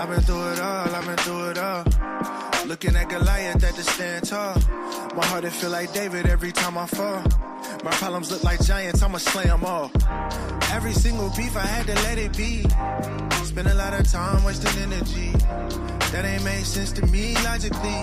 I've been through it all. Looking at Goliath at the stand tall. My heart, it feel like David every time I fall. My problems look like giants, I'ma slay them all. Every single beef, I had to let it be. Spend a lot of time wasting energy. That ain't made sense to me logically.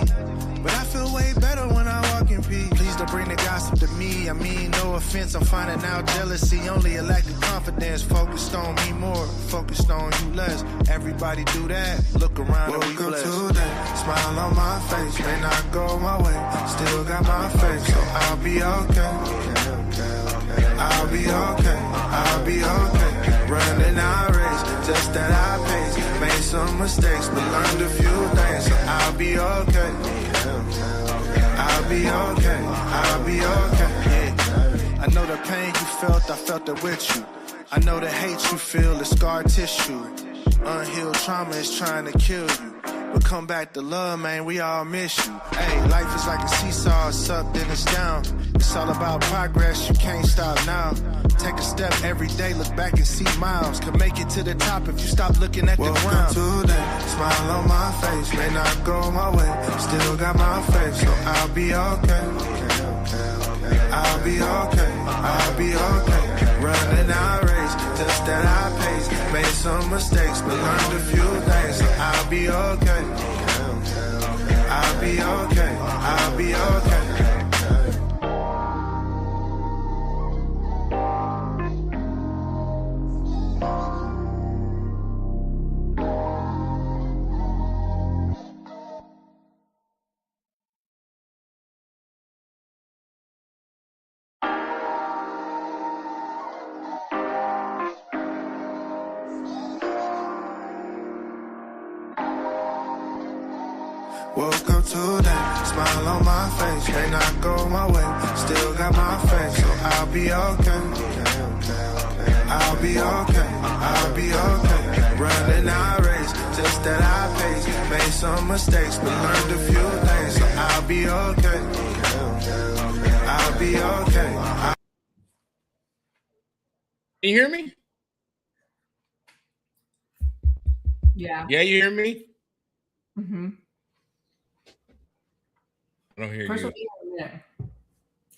But I feel way better when I walk in peace. Please don't bring the gossip to me. I mean, no offense, I'm finding out jealousy. Only a lack of confidence. Focused on me more, focused on you less. Everybody do that, look around and we blessed. Today, smile on my face, may not go my way. Still got my faith, so I'll be okay. I'll be okay, I'll be okay. Running our race, just at our pace. Made some mistakes, but learned a few things, so I'll be okay. I'll be okay, I'll be okay. Yeah. I know the pain you felt, I felt it with you. I know the hate you feel is scar tissue. Unhealed trauma is trying to kill you. But come back to love, man, we all miss you. Hey, life is like a seesaw, it's up, then it's down. It's all about progress, you can't stop now. Take a step every day, look back and see miles. Could make it to the top if you stop looking at the ground. Today, smile on my face, may not go my way. Still got my faith, so I'll be okay. I'll be okay, I'll be okay. Running our race, just at our pace. Made some mistakes, but learned a few things, so I'll be okay. I'll be okay, I'll be okay. Woke up today, smile on my face, may not go my way. Still got my faith, so I'll be okay. I'll be okay, I'll be okay. Running our race, just at our pace. Made some mistakes, but learned a few things, so I'll be okay. I'll be okay. Can you hear me? Yeah. Yeah, you hear me? Mm-hmm. I don't hear First you.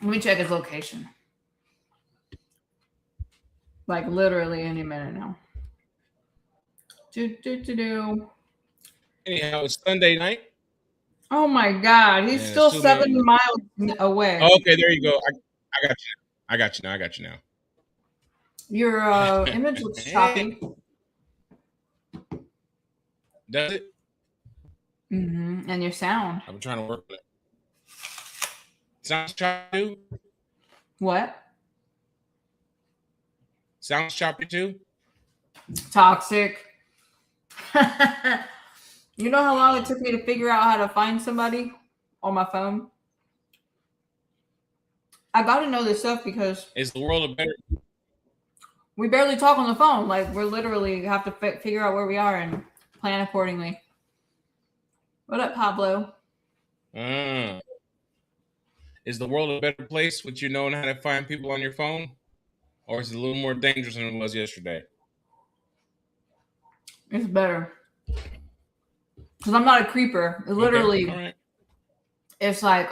Let me check his location. Like literally any minute now. Anyhow, it's Sunday night. Oh my God, he's still 7 miles away. Oh, okay, there you go. I got you. I got you now. Your image looks choppy. Does it? Mm-hmm. And your sound. I'm trying to work with it. Sounds choppy too? What? Sounds choppy too? Toxic. You know how long it took me to figure out how to find somebody on my phone? I got to know this stuff because is the world a better? We barely talk on the phone. Like we're literally have to figure out where we are and plan accordingly. What up, Pablo? Is the world a better place with you knowing how to find people on your phone? Or is it a little more dangerous than it was yesterday? It's better. Because I'm not a creeper. It literally, okay. All right. It's like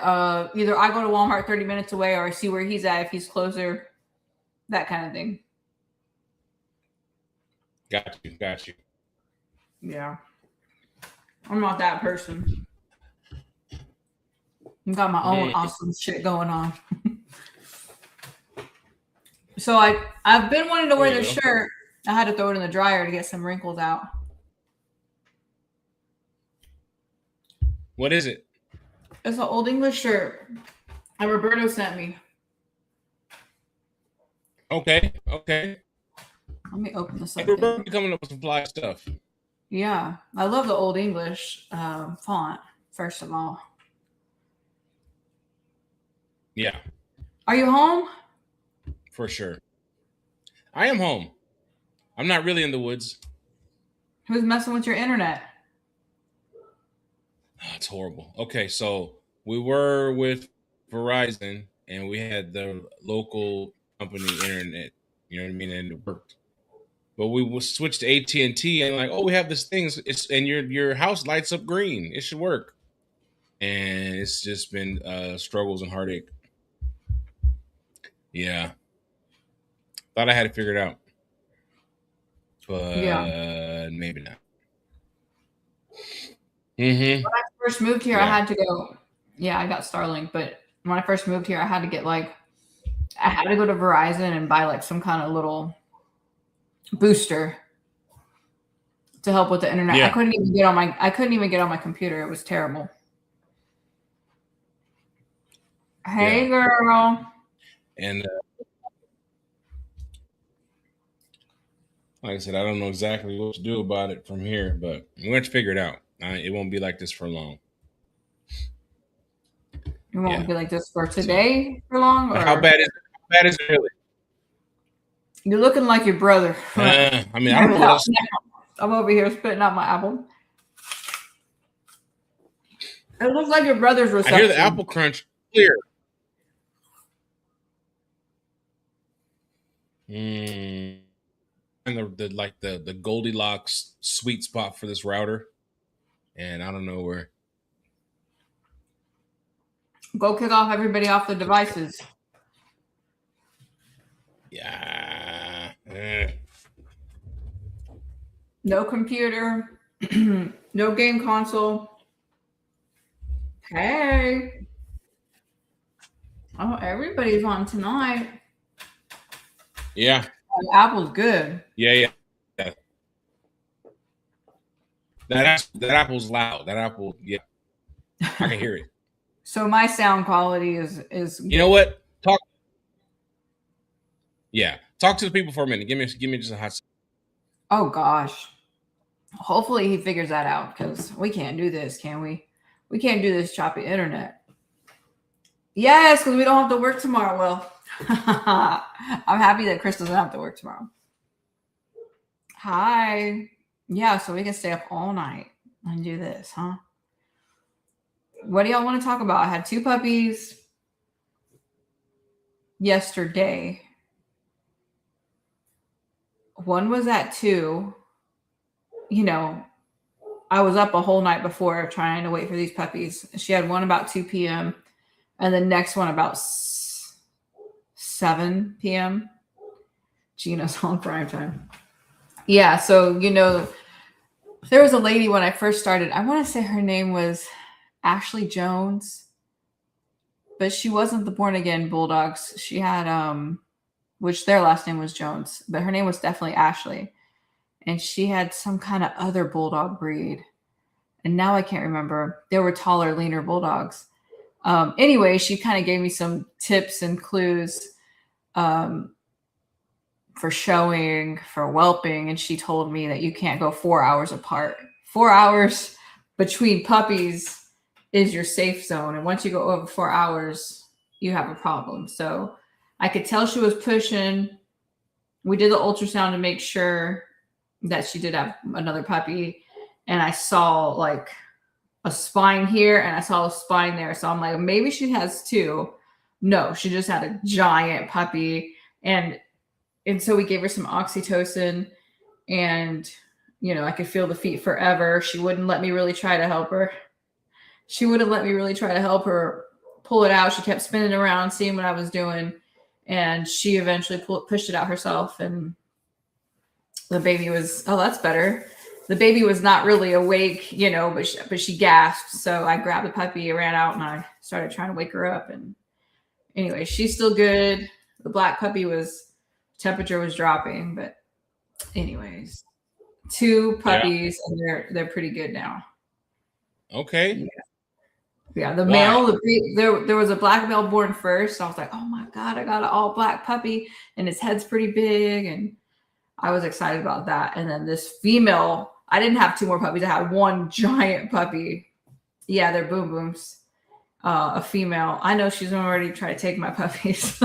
either I go to Walmart 30 minutes away or I see where he's at if he's closer. That kind of thing. Got you. Yeah. I'm not that person. I've got my own awesome shit going on. So I've been wanting to wear this shirt. I had to throw it in the dryer to get some wrinkles out. What is it? It's an Old English shirt that Roberto sent me. Okay. Let me open this up. Roberto coming up with some fly stuff. Yeah. I love the Old English font, first of all. Yeah. Are you home? For sure. I am home. I'm not really in the woods. Who's messing with your internet? Oh, it's horrible. Okay, so we were with Verizon and we had the local company internet, you know what I mean, and it worked. But we will switch to AT&T and like, oh, we have this thing, and your house lights up green. It should work. And it's just been struggles and heartache. Yeah. Thought I had it figured out. But maybe not. When I first moved here, I had to go. Yeah, I got Starlink, but when I first moved here, I had to get I had to go to Verizon and buy like some kind of little booster to help with the internet. Yeah. I couldn't even get on my computer. It was terrible. Hey, girl. And like I said, I don't know exactly what to do about it from here, but we're going to figure it out. It won't be like this for long. It won't be like this for today for long? Or? How bad is it really? You're looking like your brother. I mean, I don't know what else. I'm over here spitting out my apple. It looks like your brother's reception. I hear the apple crunch clear. And the Goldilocks sweet spot for this router, and I don't know where. Go kick off everybody off the devices. Yeah. No computer. No game console. Hey. Oh, everybody's on tonight. Yeah. Apple's good. Yeah. That apple's loud. That apple, yeah. I can hear it. So my sound quality is you know what? Talk to the people for a minute. Give me just a hot second. Oh gosh. Hopefully he figures that out, because we can't do this, can we? We can't do this choppy internet. Yes, because we don't have to work tomorrow. Well, I'm happy that Chris doesn't have to work tomorrow. Hi. Yeah, so we can stay up all night and do this, huh? What do y'all want to talk about? I had 2 puppies yesterday. One was at 2. You know, I was up a whole night before trying to wait for these puppies. She had one about 2 p.m. and the next one about 7 p.m. Gina's on prime time. Yeah, so, there was a lady when I first started. I want to say her name was Ashley Jones, but she wasn't the born again Bulldogs. She had which their last name was Jones, but her name was definitely Ashley, and she had some kind of other bulldog breed, and now I can't remember. They were taller, leaner bulldogs. Anyway, she kind of gave me some tips and clues for showing, for whelping, and she told me that you can't go 4 hours apart. 4 hours between puppies is your safe zone, and once you go over 4 hours, you have a problem. So I could tell she was pushing. We did the ultrasound to make sure that she did have another puppy, and I saw like a spine here and I saw a spine there. So I'm like, maybe she has 2. No, she just had a giant puppy, and so we gave her some oxytocin, and I could feel the feet forever. She wouldn't let me really try to help her. She wouldn't let me really try to help her pull it out. She kept spinning around, seeing what I was doing, and she eventually pushed it out herself, and the baby was, oh, that's better. The baby was not really awake, but she gasped. So I grabbed the puppy, ran out, and I started trying to wake her up. And anyway, she's still good. The black puppy temperature was dropping, but anyways, 2 puppies, and they're pretty good now. Okay. Yeah. The male, there was a black male born first. So I was like, oh my God, I got an all black puppy, and his head's pretty big, and I was excited about that. And then this female, I didn't have 2 more puppies. I had 1 giant puppy. Yeah, they're boom booms. A female. I know she's already trying to take my puppies.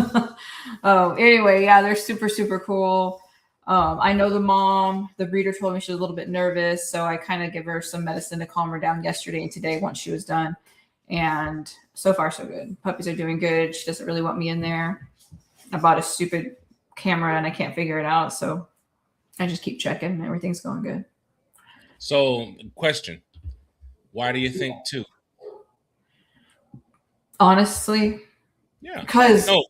Anyway, yeah, they're super, super cool. I know the mom, the breeder told me she was a little bit nervous. So I kind of give her some medicine to calm her down yesterday and today once she was done. And so far, so good. Puppies are doing good. She doesn't really want me in there. I bought a stupid camera and I can't figure it out. So I just keep checking. Everything's going good. So, question: why do you think 2? Honestly, Yeah, because no,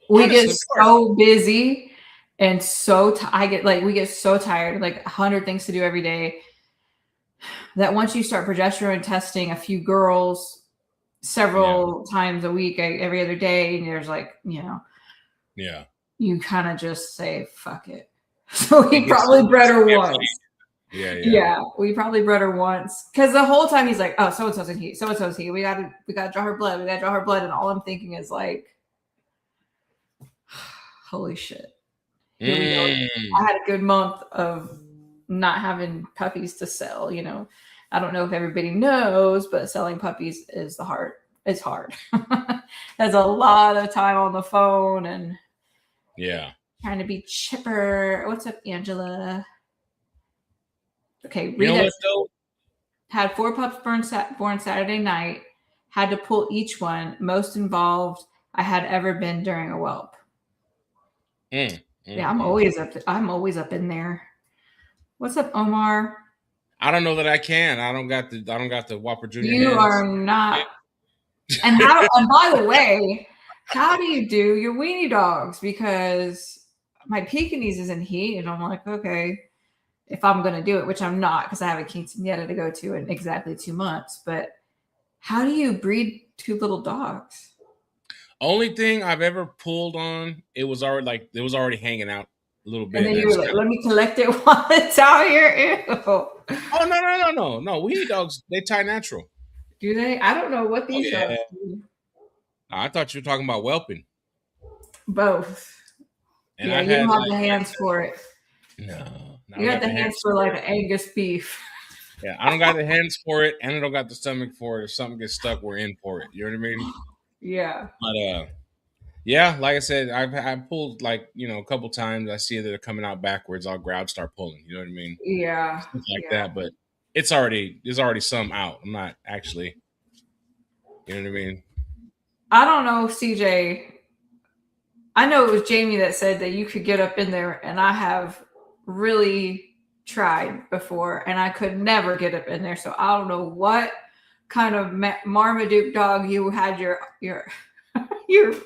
we honestly, get of course. so busy and we get so tired, like 100 things to do every day, that once you start progesterone testing a few girls several times a week, every other day, and there's like, Yeah. you kind of just say, fuck it. So we It gets probably bred her scary. once. Yeah. Yeah, we probably bred her once. Because the whole time he's like, oh, so-and-so's in heat, so-and-so's heat. We gotta draw her blood. We gotta draw her blood. And all I'm thinking is like, holy shit. Here we go. I had a good month of not having puppies to sell, I don't know if everybody knows, but selling puppies is hard. It's hard. There's a lot of time on the phone and trying to be chipper. What's up, Angela? Okay, you know what though? Had 4 pups born Saturday night. Had to pull each one. Most involved I had ever been during a whelp. Yeah, I'm always up in there. What's up, Omar? I don't know that I can. I don't got the Whopper Junior. You hands. are not. And by the way, how do you do your weenie dogs? Because my Pekingese is in heat, and I'm like, okay, if I'm going to do it, which I'm not because I have a quinceañera to go to in exactly 2 months. But how do you breed 2 little dogs? Only thing I've ever pulled on, it was already hanging out a little bit. And then you were like, let me collect it while it's out here. Ew. Oh, no. Weenie dogs, they tie natural. Do they? I don't know what these dogs do. I thought you were talking about whelping. Both. And you don't have the hands for it. No. You got the hands for like an Angus beef. Yeah, I don't got the hands for it, and I don't got the stomach for it. If something gets stuck, we're in for it. You know what I mean? Yeah. But yeah, like I said, I've pulled like a couple times. I see that they're coming out backwards. I'll start pulling. You know what I mean? Yeah. Stuff like that. But there's already some out. I'm not actually. You know what I mean? I don't know, CJ. I know it was Jamie that said that you could get up in there, and I have really tried before, and I could never get up in there. So I don't know what kind of Marmaduke dog you had your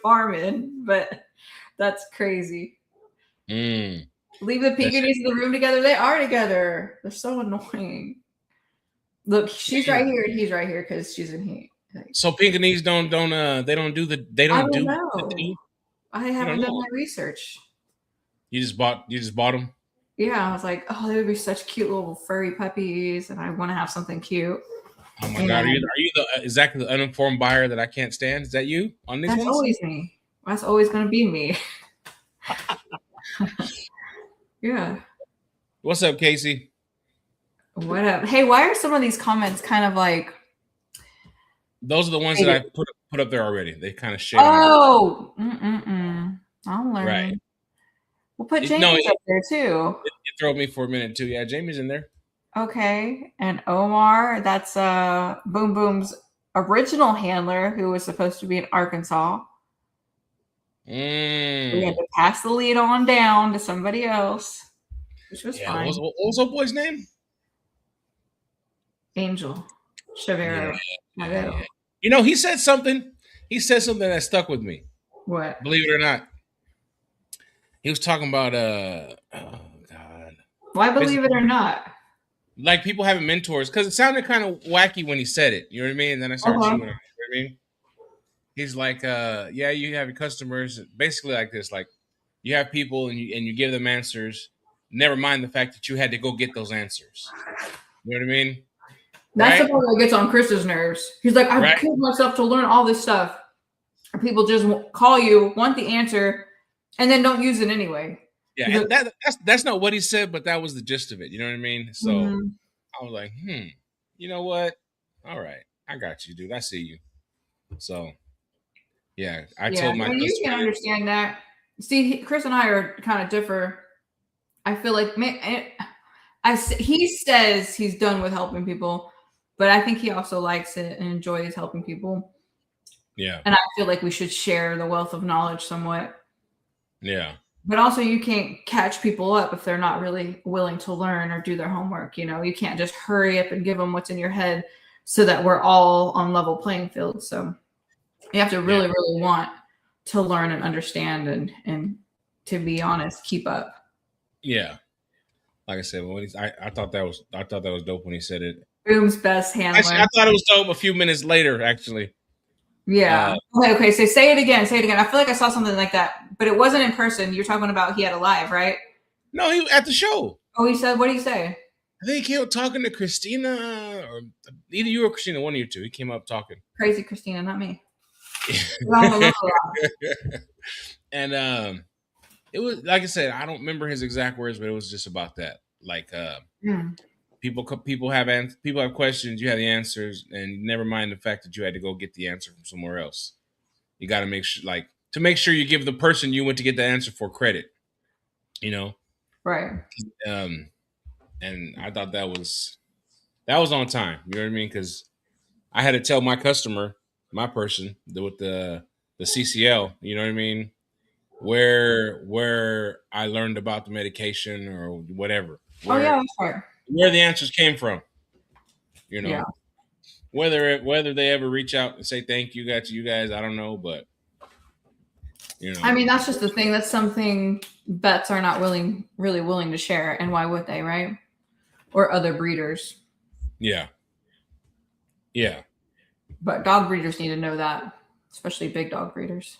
farm in, but that's crazy. Leave the Pekingese in the room together. They are together. They're so annoying. Look, she's right here and he's right here because she's in heat. So Pekingese don't do I don't know. I haven't done my research. You just bought them? Yeah, I was like, oh, they would be such cute little furry puppies, and I want to have something cute. Oh my god, are you exactly the uninformed buyer that I can't stand? Is that you on these ones? That's always me. That's always going to be me. Yeah. What's up, Casey? What up? Hey, why are some of these comments kind of like? Those are the ones that I put up there already. They kind of share. Oh, I'll learn. Right. We'll put Jamie's up there too. It threw me for a minute too. Yeah, Jamie's in there. Okay, and Omar, that's Boom Boom's original handler, who was supposed to be in Arkansas. We had to pass the lead on down to somebody else, which was fine. What was that boy's name? Angel Chavero. Yeah. He said something. He said something that stuck with me. What? Believe it or not. He was talking about oh God. Why believe it or not? Like people having mentors, because it sounded kind of wacky when he said it. You know what I mean? And then I started chewing on it. You know what I mean? He's like, yeah, you have your customers basically like this. Like you have people and you give them answers. Never mind the fact that you had to go get those answers. You know what I mean? That's the part that gets on Chris's nerves. He's like, I've killed myself to learn all this stuff. And people just call you, want the answer, and then don't use it anyway. Yeah, that's not what he said, but that was the gist of it. You know what I mean? So I was like, you know what? All right, I got you, dude. I see you. So yeah, I told my customer. You can understand that. See, Chris and I are kind of differ. I feel like he says he's done with helping people, but I think he also likes it and enjoys helping people. Yeah. And I feel like we should share the wealth of knowledge somewhat. Yeah. But also, you can't catch people up if they're not really willing to learn or do their homework. You know, you can't just hurry up and give them what's in your head so that we're all on level playing field. So you have to really, really want to learn and understand and to be honest, keep up. Yeah. Like I said, when I thought that was dope when he said it. Boom's best handler. Actually, I thought it was dope a few minutes later, actually. Yeah. Okay. So say it again. Say it again. I feel like I saw something like that, but it wasn't in person. You're talking about he had a live, right? No, he at the show. Oh, he said, what did he say? I think he came up talking to Christina, or either you or Christina, one of you two. He came up talking. Crazy Christina, not me. And it was, like I said, I don't remember his exact words, but it was just about that. Like people have questions, you have the answers, and never mind the fact that you had to go get the answer from somewhere else. You got to make sure you give the person you went to get the answer for credit. You know, right? And I thought that was on time. You know what I mean? Because I had to tell my customer, my person with the CCL. You know what I mean? Where I learned about the medication or whatever. That's right. Where the answers came from. You know, whether they ever reach out and say thank you to you guys, I don't know, but you know. I mean, that's just the thing. That's something vets are not really willing to share, and why would they, right? Or other breeders. Yeah. Yeah. But dog breeders need to know that, especially big dog breeders.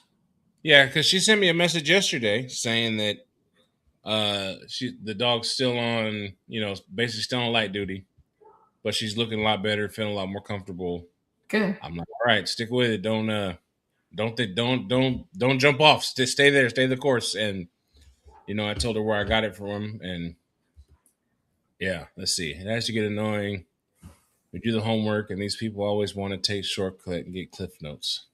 Yeah, because she sent me a message yesterday saying that the dog's still on, basically still on light duty, but she's looking a lot better, feeling a lot more comfortable. Good. I'm like, all right, stick with it. Don't jump off. Stay there, stay the course. And I told her where I got it from, and yeah, let's see. It has to get annoying. We do the homework, and these people always want to take shortcut and get cliff notes.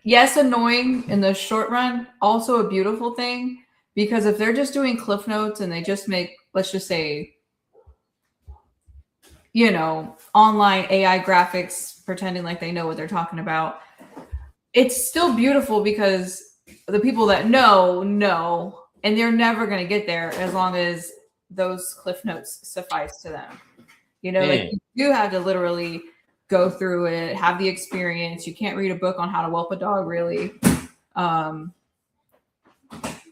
Yes, annoying in the short run, also a beautiful thing, because if they're just doing cliff notes and they just make, let's just say, online AI graphics, pretending like they know what they're talking about, it's still beautiful because the people that know, and they're never going to get there as long as those cliff notes suffice to them. Like you do have to literally go through it, have the experience. You can't read a book on how to whelp a dog, really.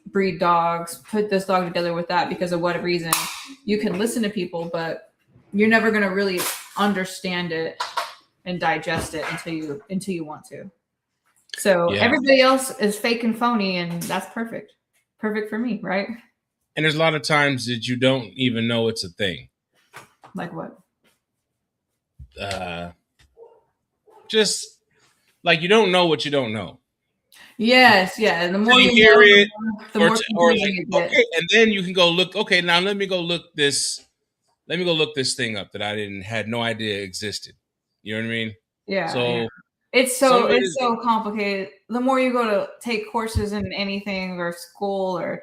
Breed dogs, put this dog together with that because of what reason. You can listen to people, but you're never going to really understand it and digest it until you want to. So everybody else is fake and phony, and that's perfect. Perfect for me, right? And there's a lot of times that you don't even know it's a thing. Like what? Just like you don't know what you don't know. Yes, yeah. And the more you hear it, the more you get. Okay, and then you can go look. Okay, now let me go look this thing up that I had no idea existed. You know what I mean? Yeah. So yeah. It's so complicated. The more you go to take courses in anything or school or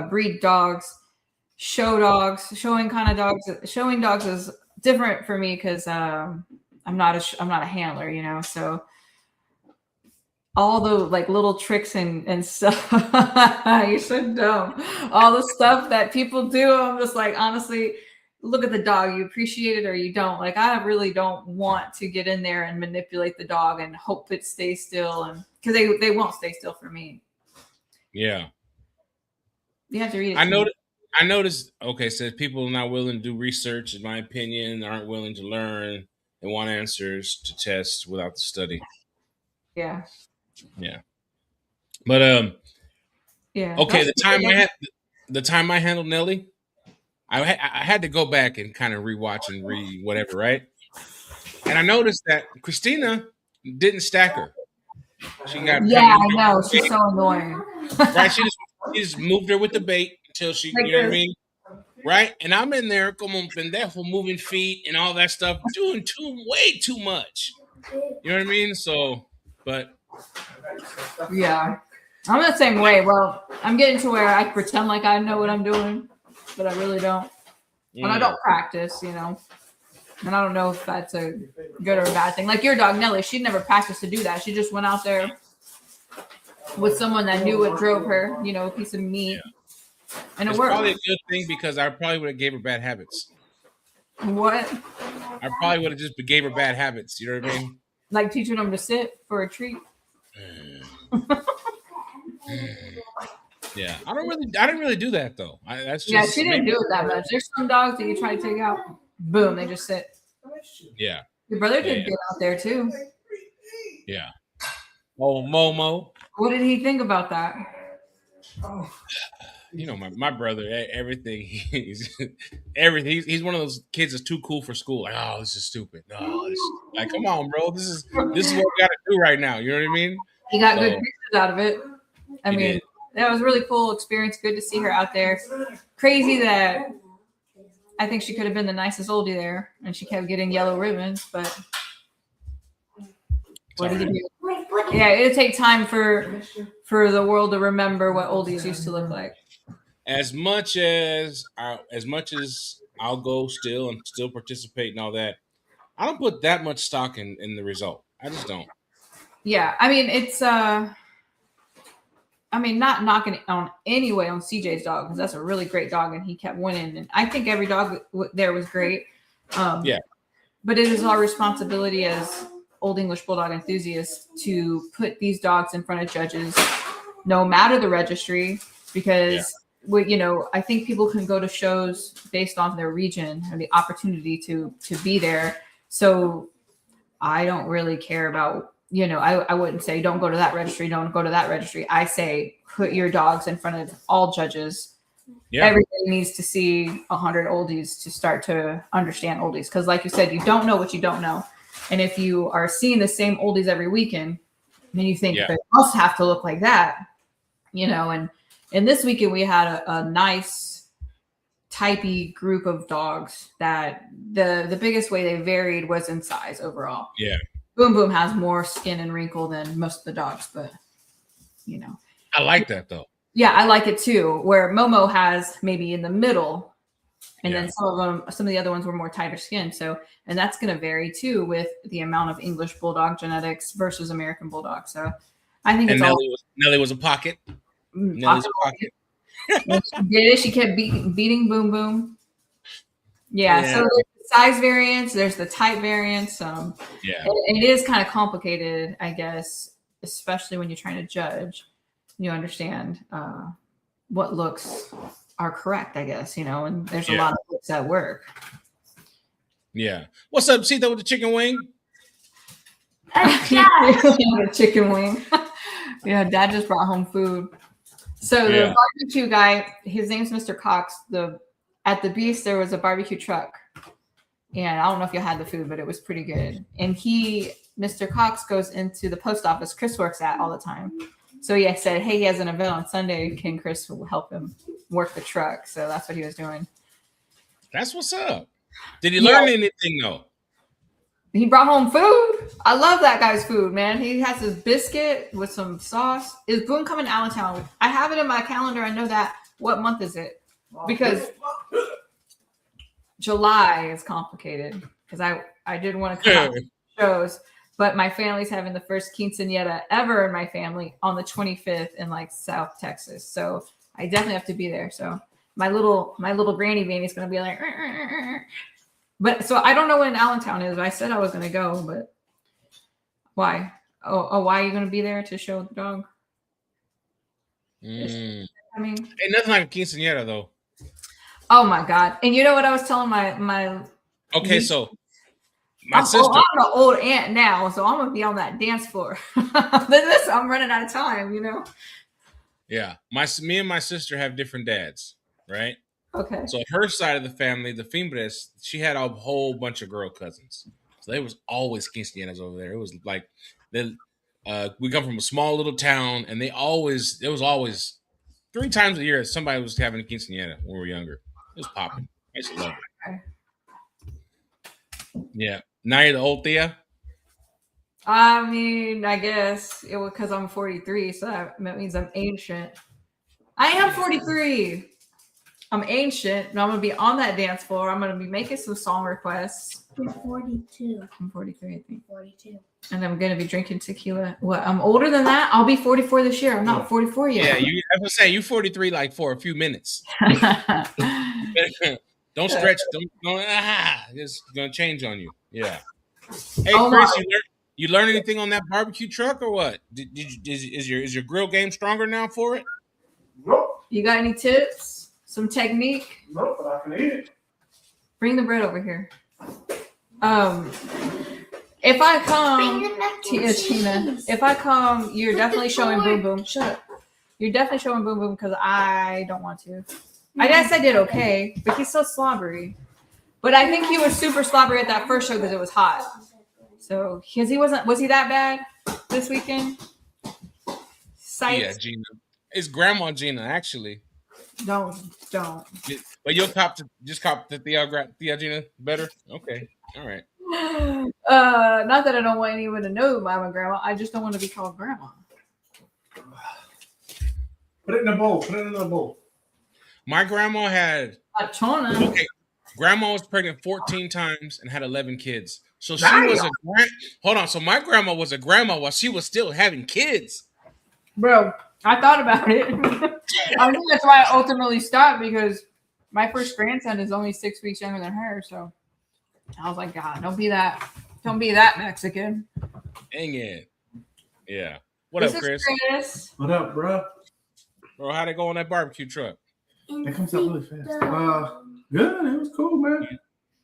breed dogs, showing dogs is different for me because I'm not a handler, so all the like little tricks and stuff you're so dumb. All the stuff that people do, I'm just like, honestly, look at the dog, you appreciate it or you don't. Like, I really don't want to get in there and manipulate the dog and hope it stays still, and because they won't stay still for me. Yeah, you have to read it. I noticed. Okay, says people are not willing to do research, in my opinion, aren't willing to learn. They want answers to tests without the study. Yeah. But yeah. Okay, the time I handled Nelly, I had to go back and kind of rewatch and read whatever, right? And I noticed that Christina didn't stack her. She got I know. She's so annoying. Right? She just moved her with the bait until she, you know what I mean? Right? And I'm in there como un pendejo, moving feet and all that stuff, doing way too much. You know what I mean? So, but yeah, I'm the same way. Well, I'm getting to where I pretend like I know what I'm doing, but I really don't. And I don't practice, and I don't know if that's a good or a bad thing. Like your dog Nelly, she never practiced to do that. She just went out there with someone that knew what drove her, you know, a piece of meat. Yeah. And it It's worked. probably a good thing because I probably would have gave her bad habits. What? I probably would have just gave her bad habits. You know what I mean? Like teaching them to sit for a treat. Yeah, I didn't really do that though. That's just Yeah, she didn't do it that much. There's some dogs that you try to take out, boom, they just sit. Yeah. Your brother did get out there too. Yeah. Oh, Momo. What did he think about that? You know, my brother, everything everything. He's one of those kids that's too cool for school. Like, oh, this is stupid. No, like, come on, bro. This is what we got to do right now. You know what I mean? He got good pictures out of it. I mean, did. That was a really cool experience. Good to see her out there. Crazy that I think she could have been the nicest oldie there, and she kept getting yellow ribbons. But what do you do? Yeah, it'll take time for the world to remember what oldies used to look like. As much as I'll go still and still participate and all that, I don't put that much stock in the result. I just don't. Yeah, I mean it's not knocking it on any way on CJ's dog because that's a really great dog and he kept winning. And I think every dog there was great. Yeah. But it is our responsibility as Old English Bulldog enthusiasts to put these dogs in front of judges, no matter the registry, because I think people can go to shows based on their region and the opportunity to be there. So I don't really care about. I wouldn't say don't go to that registry, don't go to that registry. I say put your dogs in front of all judges. Yeah. Everybody needs to see 100 oldies to start to understand oldies. Because like you said, you don't know what you don't know. And if you are seeing the same oldies every weekend, then you think they must have to look like that. And this weekend we had a nice typey group of dogs that the biggest way they varied was in size overall. Yeah. Boom Boom has more skin and wrinkle than most of the dogs, but I like that though. Yeah, I like it too. Where Momo has maybe in the middle, and then some of the other ones were more tighter skin. So, and that's going to vary too with the amount of English Bulldog genetics versus American Bulldog. So, I think and Nelly was a pocket. Nelly's a pocket. She did. She kept beating Boom Boom. Yeah. So size variance, there's the type variance. And it is kind of complicated, I guess, especially when you're trying to judge. You understand what looks are correct, I guess, and there's a lot of looks that work. Yeah. What's up, Sita, with the chicken wing? The chicken wing. Yeah, Dad just brought home food. So the barbecue guy, his name's Mr. Cox. At the Beast, there was a barbecue truck. And I don't know if you had the food, but it was pretty good. And Mr. Cox goes into the post office Chris works at all the time. So he said, hey, he has an event on Sunday. Can Chris help him work the truck? So that's what he was doing. That's what's up. Did he learn anything, though? He brought home food. I love that guy's food, man. He has his biscuit with some sauce. Is Boone coming to Allentown? I have it in my calendar. I know that. What month is it? Because July is complicated because I didn't want to come out to shows, but my family's having the first quinceañera ever in my family on the 25th in like South Texas. So I definitely have to be there. So my little granny Vanny is going to be like, but so I don't know when Allentown is. I said I was going to go, but why? Oh, why are you going to be there to show the dog? I mean, ain't nothing like a quinceañera though. Oh my God. And you know what I was telling my okay, niece? So my sister. I'm an old aunt now, so I'm gonna be on that dance floor. I'm running out of time, Yeah. Me and my sister have different dads, right? Okay. So her side of the family, the Fimbres, she had a whole bunch of girl cousins. So there was always quinceañeras over there. It was like we come from a small little town, and it was always 3 times a year somebody was having a quinceañera when we were younger. It was popping. I used to love it. Okay. Yeah. Now you're the old Thea? I mean, I guess it was because I'm 43, so that means I'm ancient. I am 43. I'm ancient, and I'm gonna be on that dance floor. I'm gonna be making some song requests. You're 42. I'm 43, I think. 42. And I'm gonna be drinking tequila. What? I'm older than that. I'll be 44 this year. I'm not 44 yet. Yeah, I was saying you 43 like for a few minutes. Don't stretch. Don't. It's gonna change on you. Yeah. Hey, Chris, you learn anything on that barbecue truck or what? Is your grill game stronger now for it? Nope. You got any tips? Some technique? Nope, but I can eat it. Bring the bread over here. If I come, Tina, if I come, you're definitely showing Boom Boom. Shut up. You're definitely showing Boom Boom because I don't want to. I guess I did okay, but he's so slobbery. But I think he was super slobbery at that first show because it was hot. So, because was he that bad this weekend? Sight? Yeah, Gina. It's Grandma Gina, actually. Don't. But you'll cop the Thea Gina better? Okay. All right. Not that I don't want anyone to know I'm a grandma. I just don't want to be called grandma. Put it in a bowl. Put it in a bowl. My grandma had... Okay. Grandma was pregnant 14 times and had 11 kids. So she was hold on. So my grandma was a grandma while she was still having kids. Bro, I thought about it. I think that's why I ultimately stopped because my first grandson is only 6 weeks younger than her. So I was like, God, don't be that Mexican. Dang it. Yeah. What up, Chris? What up, bro? Bro, how'd it go on that barbecue truck? It comes out really fast. Good. It was cool, man.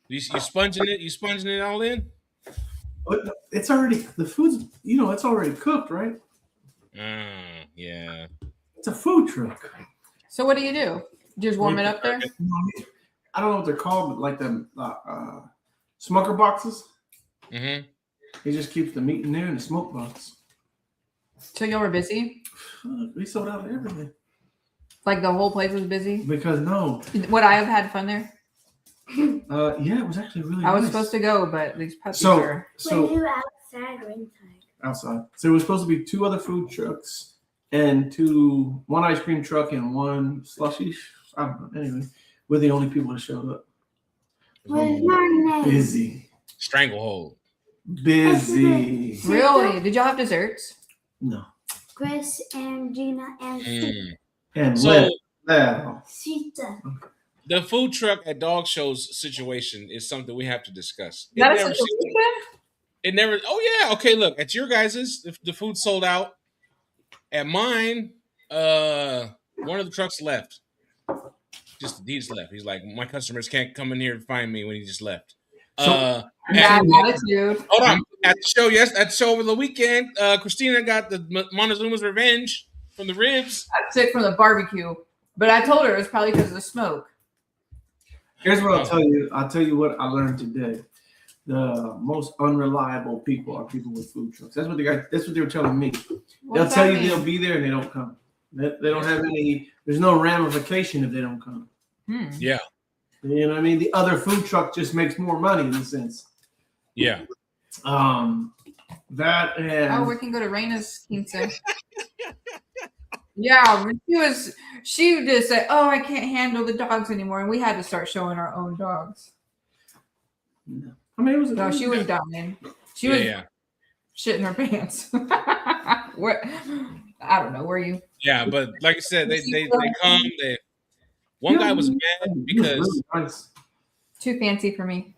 You sponging it? You sponging it all in? But it's already the food's. It's already cooked, right? Yeah. It's a food truck. So what do? Just warm it up there? I don't know what they're called, but like the smoker boxes. Mm-hmm. He just keeps the meat in there in the smoke box. So y'all were busy? We sold out of everything. Like the whole place was busy? Because no. Would I have had fun there? Yeah, it was actually really I was nice. supposed to go, but these puppies are... Were you outside or inside? Outside. So it was supposed to be 2 other food trucks and one ice cream truck and 1 slushy. I don't know. Anyway, we're the only people that showed up. What's your name? Busy. Stranglehold. Busy. Really? Did y'all have desserts? No. Chris and Gina and And so Sita. the food truck at dog shows situation is something we have to discuss. It never. Oh yeah. Okay. Look, at your guys's, the food sold out. At mine, one of the trucks left. He just left. He's like, my customers can't come in here and find me when he just left. Bad attitude. Hold on. At the show over the weekend, Christina got the Montezuma's Revenge from the ribs. I'm sick from the barbecue, but I told her it was probably because of the smoke. Here's what I'll tell you. I'll tell you what I learned today. The most unreliable people are people with food trucks. That's what they were telling me. They'll tell you they'll be there and they don't come. They don't have any. There's no ramification if they don't come. Yeah. You know what I mean? The other food truck just makes more money in a sense. Yeah. That and we can go to Reina's quince. Yeah, she just said, "Oh, I can't handle the dogs anymore," and we had to start showing our own dogs. I mean, it was she was dying. She was shitting her pants. I don't know. Were you? Yeah, but like I said, they come. One guy was mad because really nice. Too fancy for me.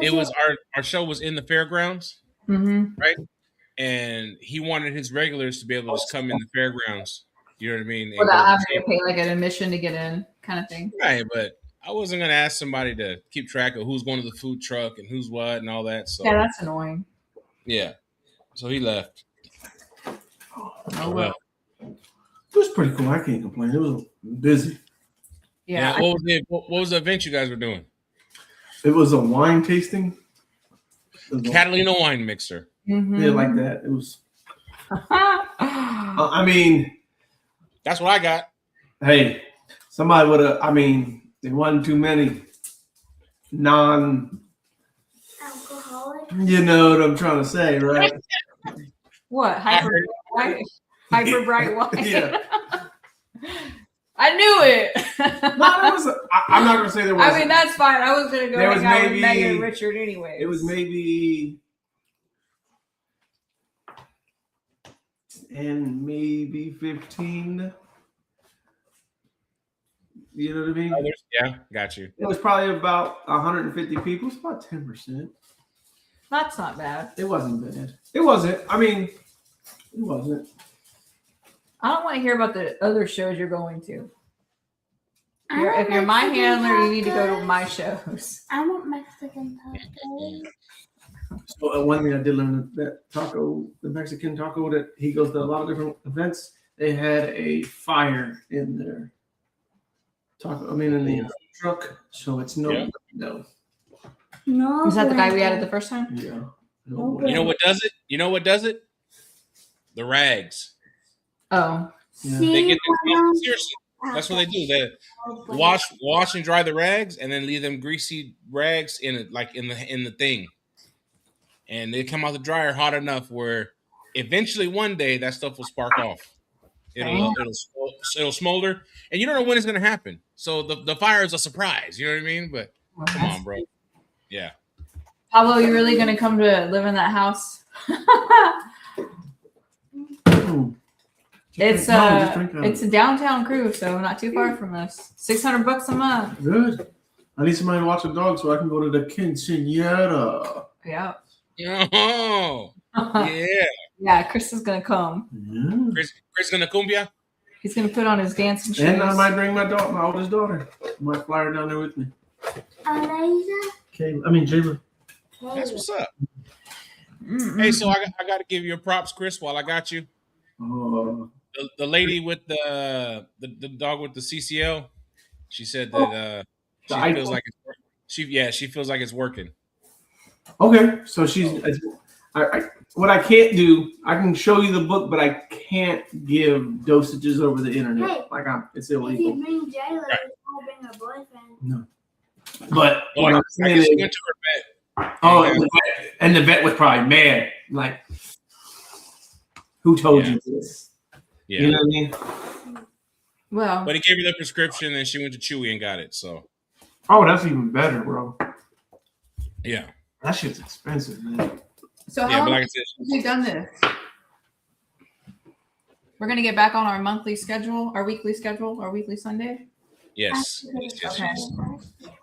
It was our show was in the fairgrounds, right? And he wanted his regulars to be able to just come in the fairgrounds. You know what I mean? Without having to pay like an admission to get in, kind of thing. Right, but I wasn't gonna ask somebody to keep track of who's going to the food truck and who's what and all that. So yeah, that's annoying. Yeah, so he left. Oh well. It was pretty cool. I can't complain. It was busy. Yeah. What was the event you guys were doing? It was a wine tasting. Catalina wine mixer. Yeah, like that. It was. I mean, that's what I got. Hey, somebody would have. I mean, there wasn't too many alcoholic. You know what I'm trying to say, right? What hyper bright wine? Yeah. I knew it. I'm not gonna say there was. I mean, that's fine. I was gonna go hang out with Megan and Richard anyway. It was maybe 10, maybe 15. You know what I mean? Yeah, got you. It was probably about 150 people. It's about 10%. That's not bad. It wasn't bad. It wasn't. I mean, it wasn't. I don't want to hear about the other shows you're going to. I If you're my Mexican handler, you need to go to tacos. my shows. I want Mexican tacos. So one thing I did learn that the Mexican taco that he goes to a lot of different events, they had a fire in their taco. I mean, in the truck. So it's no. No. Is that the guy we had the first time? Yeah. No. You know what does it? You know what does it? The rags. Oh. Yeah. They get seriously. That's what they do. They wash and dry the rags, and then leave them greasy rags in it, like in the thing. And they come out the dryer hot enough where eventually one day that stuff will spark off. It'll smolder, and you don't know when it's going to happen. So the fire is a surprise. You know what I mean? But come on, bro. Yeah. Pablo, you really going to come to live in that house? It's a downtown crew, so not too far from us. $600 a month. Good. I need somebody to watch the dog so I can go to the quinceañera. Yeah. Oh, yeah. Yeah, Chris is gonna come. Yeah. Chris gonna cumbia. He's gonna put on his dancing shoes. And I might bring my oldest daughter. I might fly her down there with me. Jayla. That's what's up. Mm-mm. Hey, so I got to give you a props, Chris, while I got you. The lady with the dog with the CCL, she said that she feels like it's working. She feels like it's working. Okay, so what I can't do, I can show you the book, but I can't give dosages over the internet. Hey, It's If illegal. you bring Jayla, I'll bring her boyfriend. No. But Well, what I'm I saying guess she is, went to her vet. and the vet was probably mad. Like, who told you this? Yeah. You know what I mean? Well, But he gave her the prescription, and she went to Chewy and got it. So Oh, that's even better, bro. yeah, That shit's expensive, man. so yeah. how But long like I said, have you done this? We're gonna get back on our monthly schedule, our weekly schedule, our weekly Sunday. yes. Okay.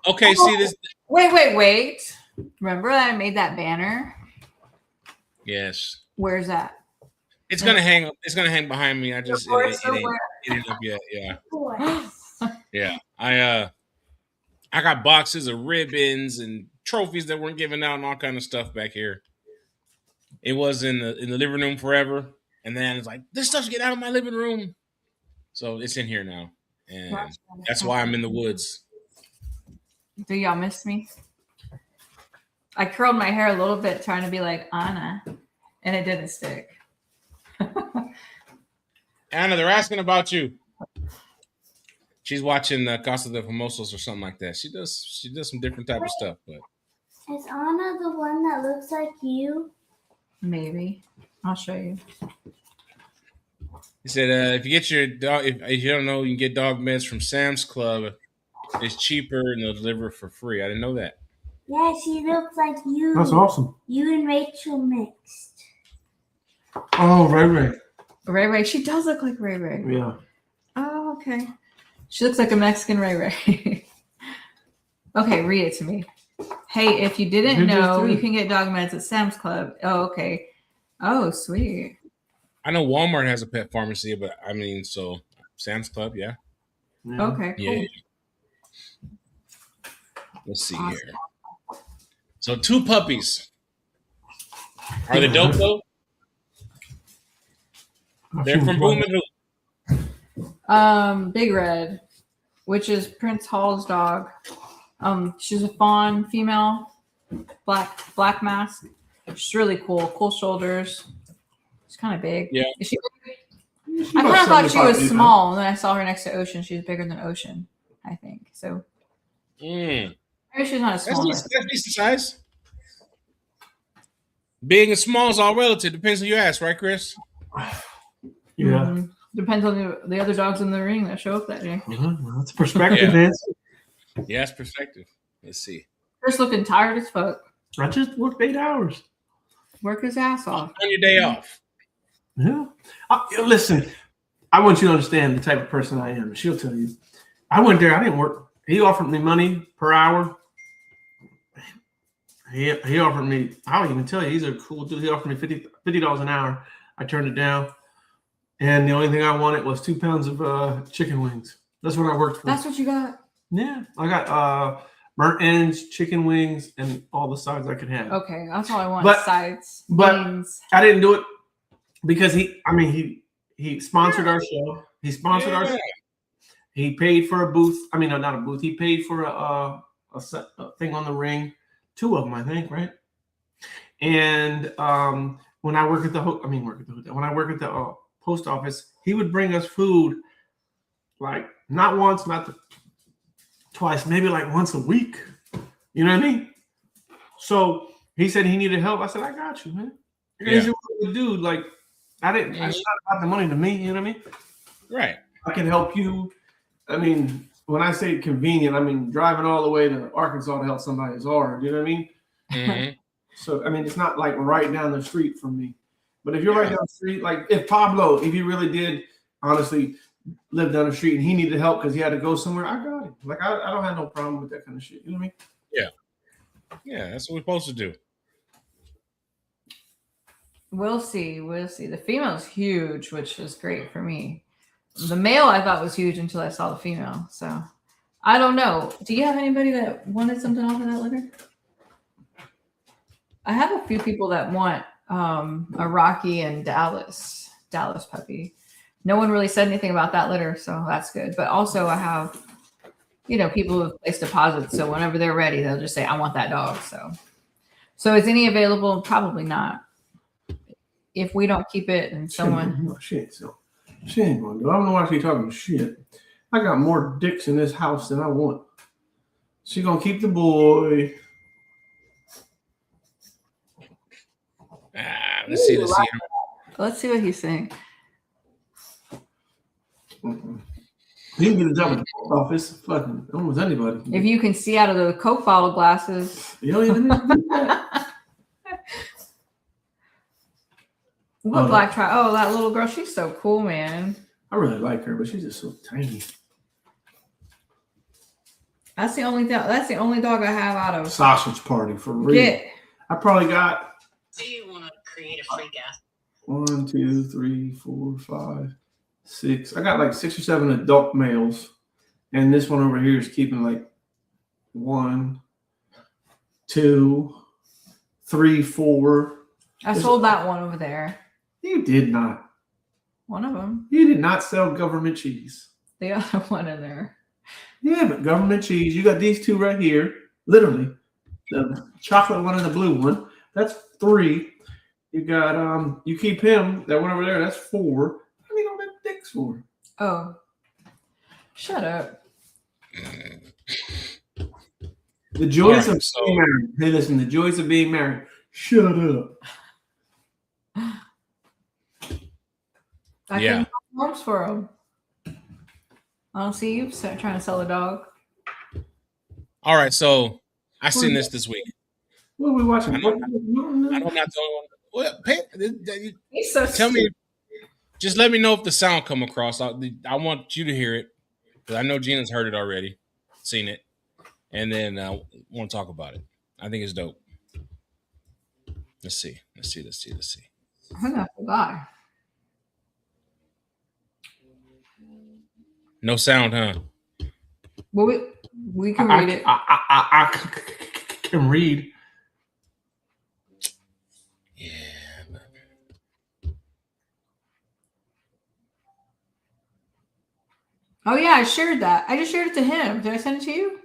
Okay. See this. Wait. Remember that I made that banner? Yes. Where's that? It's gonna hang. It's gonna hang behind me. I just it ain't up yet. Yeah. Yeah. I got boxes of ribbons and trophies that weren't given out and all kind of stuff back here. It was in the living room forever, and then it's like this stuff's getting out of my living room, so it's in here now, and that's why I'm in the woods. Do y'all miss me? I curled my hair a little bit trying to be like Anna, and it didn't stick. Anna, they're asking about you. She's watching Casa de Famosos or something like that. She does some different type of stuff, but Is Anna the one that looks like you? Maybe. I'll show you. he said if you get your dog, if you don't know, you can get dog meds from Sam's Club. It's cheaper and they'll deliver for free. I didn't know that. Yeah, she looks like you. That's awesome. You and Rachel mixed. Oh, Ray. Ray. She does look like Ray. Yeah. Oh, okay. She looks like a Mexican Ray. Okay, read it to me. Hey, if you didn't know, you can get dog meds at Sam's Club. Oh, okay. Oh, sweet. I know Walmart has a pet pharmacy, but I mean, so Sam's Club, yeah. Okay, cool. Yeah. Let's see here. So 2 puppies. Are they dope though? They're from Boom and Hoop. Big Red, which is Prince Hall's dog. She's a fawn female, black mask. She's really cool. Cool shoulders. She's kind of big. Yeah. Is she big? I kind of thought she was small, and then I saw her next to Ocean. She's bigger than Ocean, I think. So maybe she's not as small. That's decent size. Big and small is all relative. Depends who you ask, right, Chris? Yeah. Mm-hmm. Depends on the other dogs in the ring that show up that day. Well, that's perspective, man. Yeah, it's perspective. Let's see. Just looking tired as fuck. I just worked 8 hours. Work his ass off. On your day off. Yeah. Listen, I want you to understand the type of person I am. She'll tell you. I went there. I didn't work. He offered me money per hour. He offered me, I don't even tell you, he's a cool dude. He offered me $50 an hour. I turned it down. And the only thing I wanted was 2 pounds of chicken wings. That's what I worked for. That's what you got? Yeah. I got burnt ends, chicken wings, and all the sides I could have. Okay, that's all I want. But- Sides, but- wings. I didn't do it because he sponsored our show. He sponsored our show. He paid for a booth. I mean, not a booth. He paid for a thing on the ring. 2 of them, I think, right? And when I work at the when I work at the post office, he would bring us food, like not once, not twice, maybe like once a week. You know what I mean? So he said he needed help. I said, I got you, man. He's a good dude. Like it's not about the money to me. You know what I mean? Right. I can help you. I mean, when I say convenient, I mean driving all the way to Arkansas to help somebody is hard. You know what I mean? Mm-hmm. So, I mean, it's not like right down the street from me. But if you're right down the street, like if Pablo, if he really did honestly live down the street and he needed help because he had to go somewhere, I got it. Like, I don't have no problem with that kind of shit. You know what I mean? Yeah, that's what we're supposed to do. We'll see. We'll see. The female's huge, which is great for me. The male I thought was huge until I saw the female. So I don't know. Do you have anybody that wanted something off of that litter? I have a few people that want a Rocky and Dallas puppy. No one really said anything about that litter, so that's good. But also I have, people who have placed deposits. So whenever they're ready, they'll just say, I want that dog. So is any available? Probably not. If we don't keep it and someone. Shit. So she ain't going to do it. I don't know why she's talking shit. I got more dicks in this house than I want. She going to keep the boy. Let's see. Let's see what he's saying. He can get a job at the post office. Fucking almost anybody. If you can see out of the Coke bottle glasses. You don't even need to do that. What black tri? Oh, that little girl. She's so cool, man. I really like her, but she's just so tiny. That's the only dog I have out of Sausage party for real. I probably got. Do you want to create a freak ass? 1, 2, 3, 4, 5, 6. I got like 6 or 7 adult males, and this one over here is keeping like 1, 2, 3, 4. I sold that one over there. You did not. One of them. You did not sell government cheese. The other one in there. Yeah, but government cheese. You got these 2 right here. Literally. The chocolate one and the blue one. That's 3. You got you keep him, that one over there, that's 4. I mean, all that dicks for. Oh. Shut up. The joys of being married. Hey, listen, the joys of being married. Shut up. I can find homes for them. I don't see you trying to sell a dog. All right, so I seen this week. What are we watching? I know I'm not the only one. Well, He's so tell me, just let me know if the sound come across. I want you to hear it because I know Gina's heard it already, seen it, and then I want to talk about it. I think it's dope. Let's see. I'm gonna lie. No sound, huh? Well, we can read it. I can read. Yeah. Oh yeah, I shared that. I just shared it to him. Did I send it to you?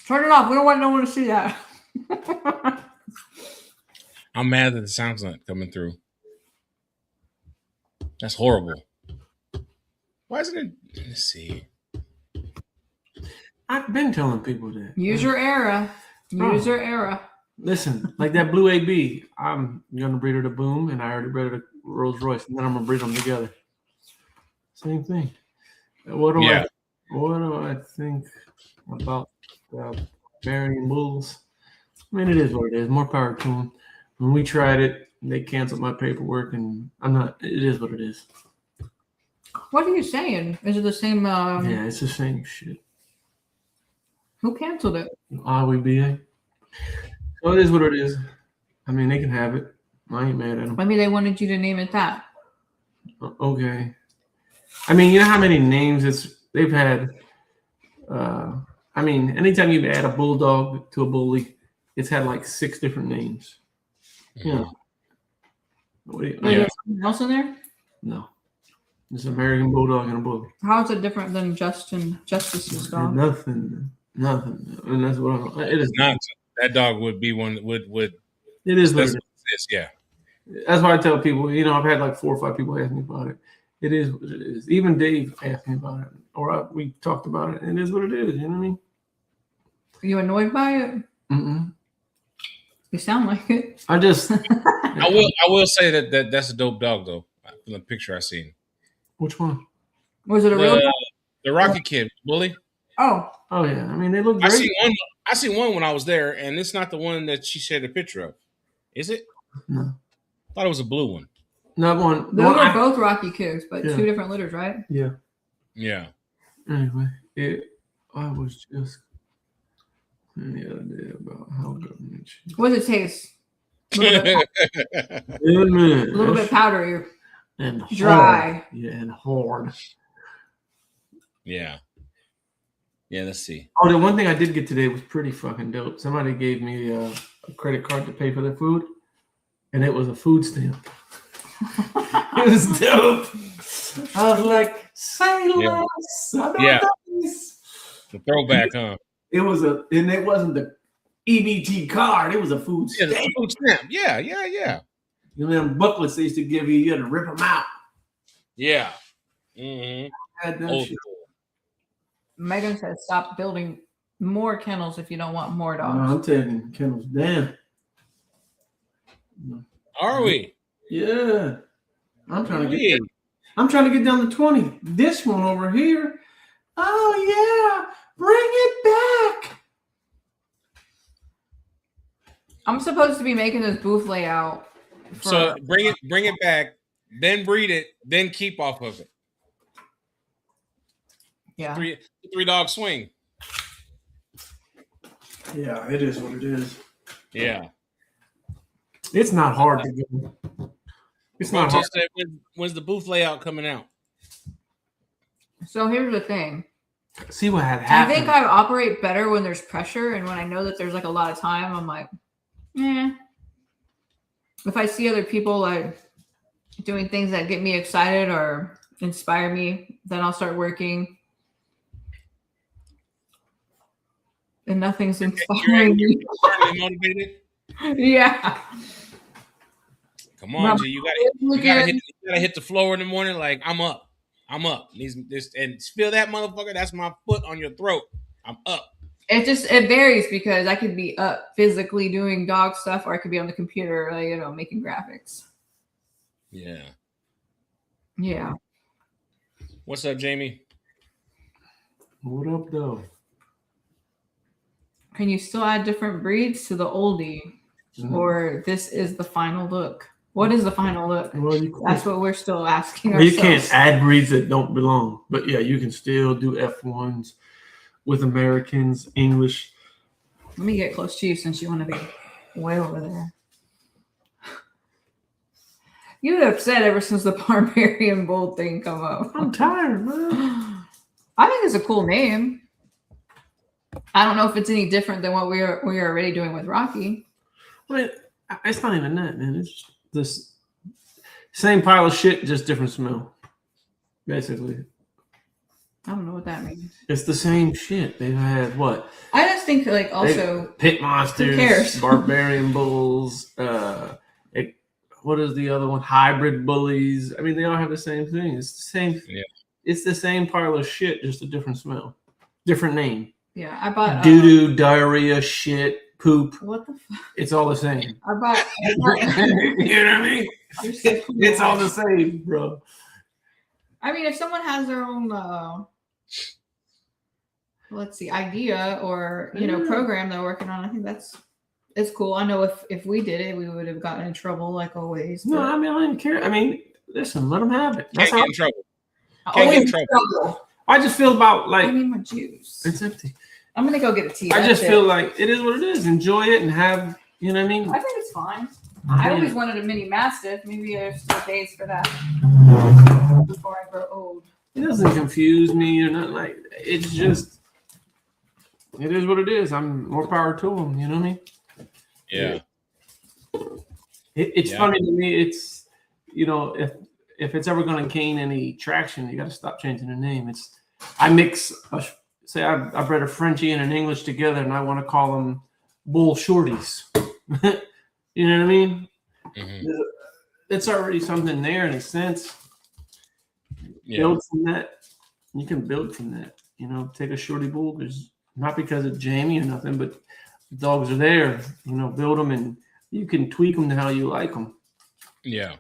Turn it off. We don't want no one to see that. I'm mad that the sound's not coming through. That's horrible. Why isn't it? Let's see. I've been telling people that. User error. User error. Listen, like that blue AB, I'm gonna breed her to Boom, and I already bred her to Rolls Royce, and then I'm gonna breed them together. Same thing. What do I think about marrying bulls? I mean, it is what it is. More power to them. When we tried it, they canceled my paperwork, and I'm not. It is what it is. What are you saying? Is it the same? Yeah, it's the same shit. Who canceled it? IWBA. So it is what it is. I mean, they can have it. I ain't mad at them. Maybe they wanted you to name it that. Okay. I mean, you know how many names they've had. I mean, anytime you add a bulldog to a bully, it's had like 6 different names. Yeah. Is there something else in there? No. It's an American bulldog and a bully. How is it different than Justice's dog? Nothing. And that's what it is. Not that dog would be one that would. It is what it is. Yeah. That's why I tell people. I've had like 4 or 5 people ask me about it. It is what it is. Even Dave asked me about it, or we talked about it. It is what it is. You know what I mean? Are you annoyed by it? Mm-mm. You sound like it. I just. I will say that's a dope dog though. From the picture I seen. Which one? Was it a real dog? The Rocky Kid bully. Oh yeah. I mean, they look great. I seen one when I was there, and it's not the one that she shared a picture of. Is it? No. I thought it was a blue one. Not one. Those are both Rocky Kids, but Yeah. 2 different litters, right? Yeah. Yeah. Anyway, I was just the other day about how government. What does it taste? A Little little bit powdery. and dry. Hard. Yeah, and hard. Yeah. Yeah, let's see. Oh, the one thing I did get today was pretty fucking dope. Somebody gave me a credit card to pay for their food, and it was a food stamp. It was dope. I was like, say less. Yeah. The throwback, huh? It wasn't the EBT card. It was a food stamp. Yeah, the food stamp. Yeah. You know them booklets they used to give you had to rip them out. Yeah. Mm-hmm. Had that shit. Megan said, "Stop building more kennels if you don't want more dogs." No, I'm taking kennels down. Are we? Yeah. I'm trying to get down to 20. This one over here. Oh yeah. Bring it back. I'm supposed to be making this booth layout. So bring it back, then breed it, then keep off of it. Yeah. 3 dog swing. Yeah, it is what it is. Yeah. It's not hard to do. It's not hard. When's the booth layout coming out? So here's the thing. See what had I happened. think I operate better when there's pressure, and when I know that there's like a lot of time, I'm like, If I see other people like doing things that get me excited or inspire me, then I'll start working. And nothing's inspiring me. You're motivated? Yeah. Come on, G. You gotta hit the floor in the morning like I'm up. And feel that motherfucker. That's my foot on your throat. I'm up. It varies because I could be up physically doing dog stuff, or I could be on the computer, making graphics. Yeah. Yeah. What's up, Jamie? What up, though? Can you still add different breeds to the oldie? Mm-hmm. Or this is the final look? What is the final look? Well, that's what we're still asking ourselves. You can't add breeds that don't belong. But yeah, you can still do F1s with Americans, English. Let me get close to you since you want to be way over there. You've been upset ever since the Barbarian Bull thing come up. I'm tired, man. I think it's a cool name. I don't know if it's any different than what we are already doing with Rocky. I mean, it's not even that, man. It's this same pile of shit, just different smell. Basically. I don't know what that means. It's the same shit. They've had what? I just think also pit monsters, who cares? Barbarian bulls, what is the other one? Hybrid bullies. I mean, they all have the same thing. It's the same. Yeah. It's the same pile of shit, just a different smell, different name. Yeah, I bought doo-doo, diarrhea, shit, poop. What the fuck? It's all the same. I bought You know what I mean? You're so cool. It's all the same, bro. I mean, if someone has their own, let's see, idea or program they're working on, I think it's cool. I know if we did it, we would have gotten in trouble like always. No, I mean, I don't care. I mean, listen, let them have it. That's Can't how get in trouble. I Can't get in always trouble. I just feel about like I need my juice. it's empty. I'm gonna go get a tea. I That's just it. feel like it is what it is. Enjoy it and have, you know what I mean? I think it's fine. I always wanted a mini mastiff. Maybe there's still days for that before I grow old. It doesn't confuse me or nothing like. It's just, it is what it is. I'm more power to them. You know what I mean? Yeah. It's funny to me. It's, if it's ever going to gain any traction, you got to stop changing the name. I mix. Say I bred a Frenchie and an English together, and I want to call them bull shorties. You know what I mean? Mm-hmm. It's already something there in a sense. Yeah. Build from that. You can build from that. Take a shorty bull. There's not because of Jamie or nothing, but dogs are there. Build them, and you can tweak them to how you like them. Yeah.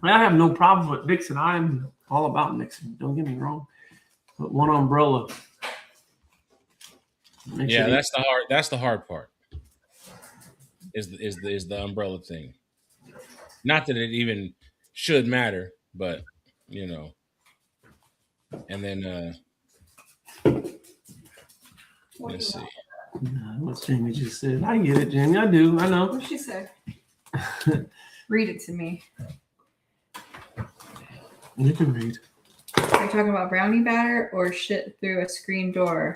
I have no problem with mixing. I'm all about mixing. Don't get me wrong. But one umbrella. Yeah, that's the hard part. Is the umbrella thing. Not that it even should matter, but and then let's see. What Jamie just said. I get it, Jamie. I do. I know. What did she say? Read it to me. You can read. Are you talking about brownie batter or shit through a screen door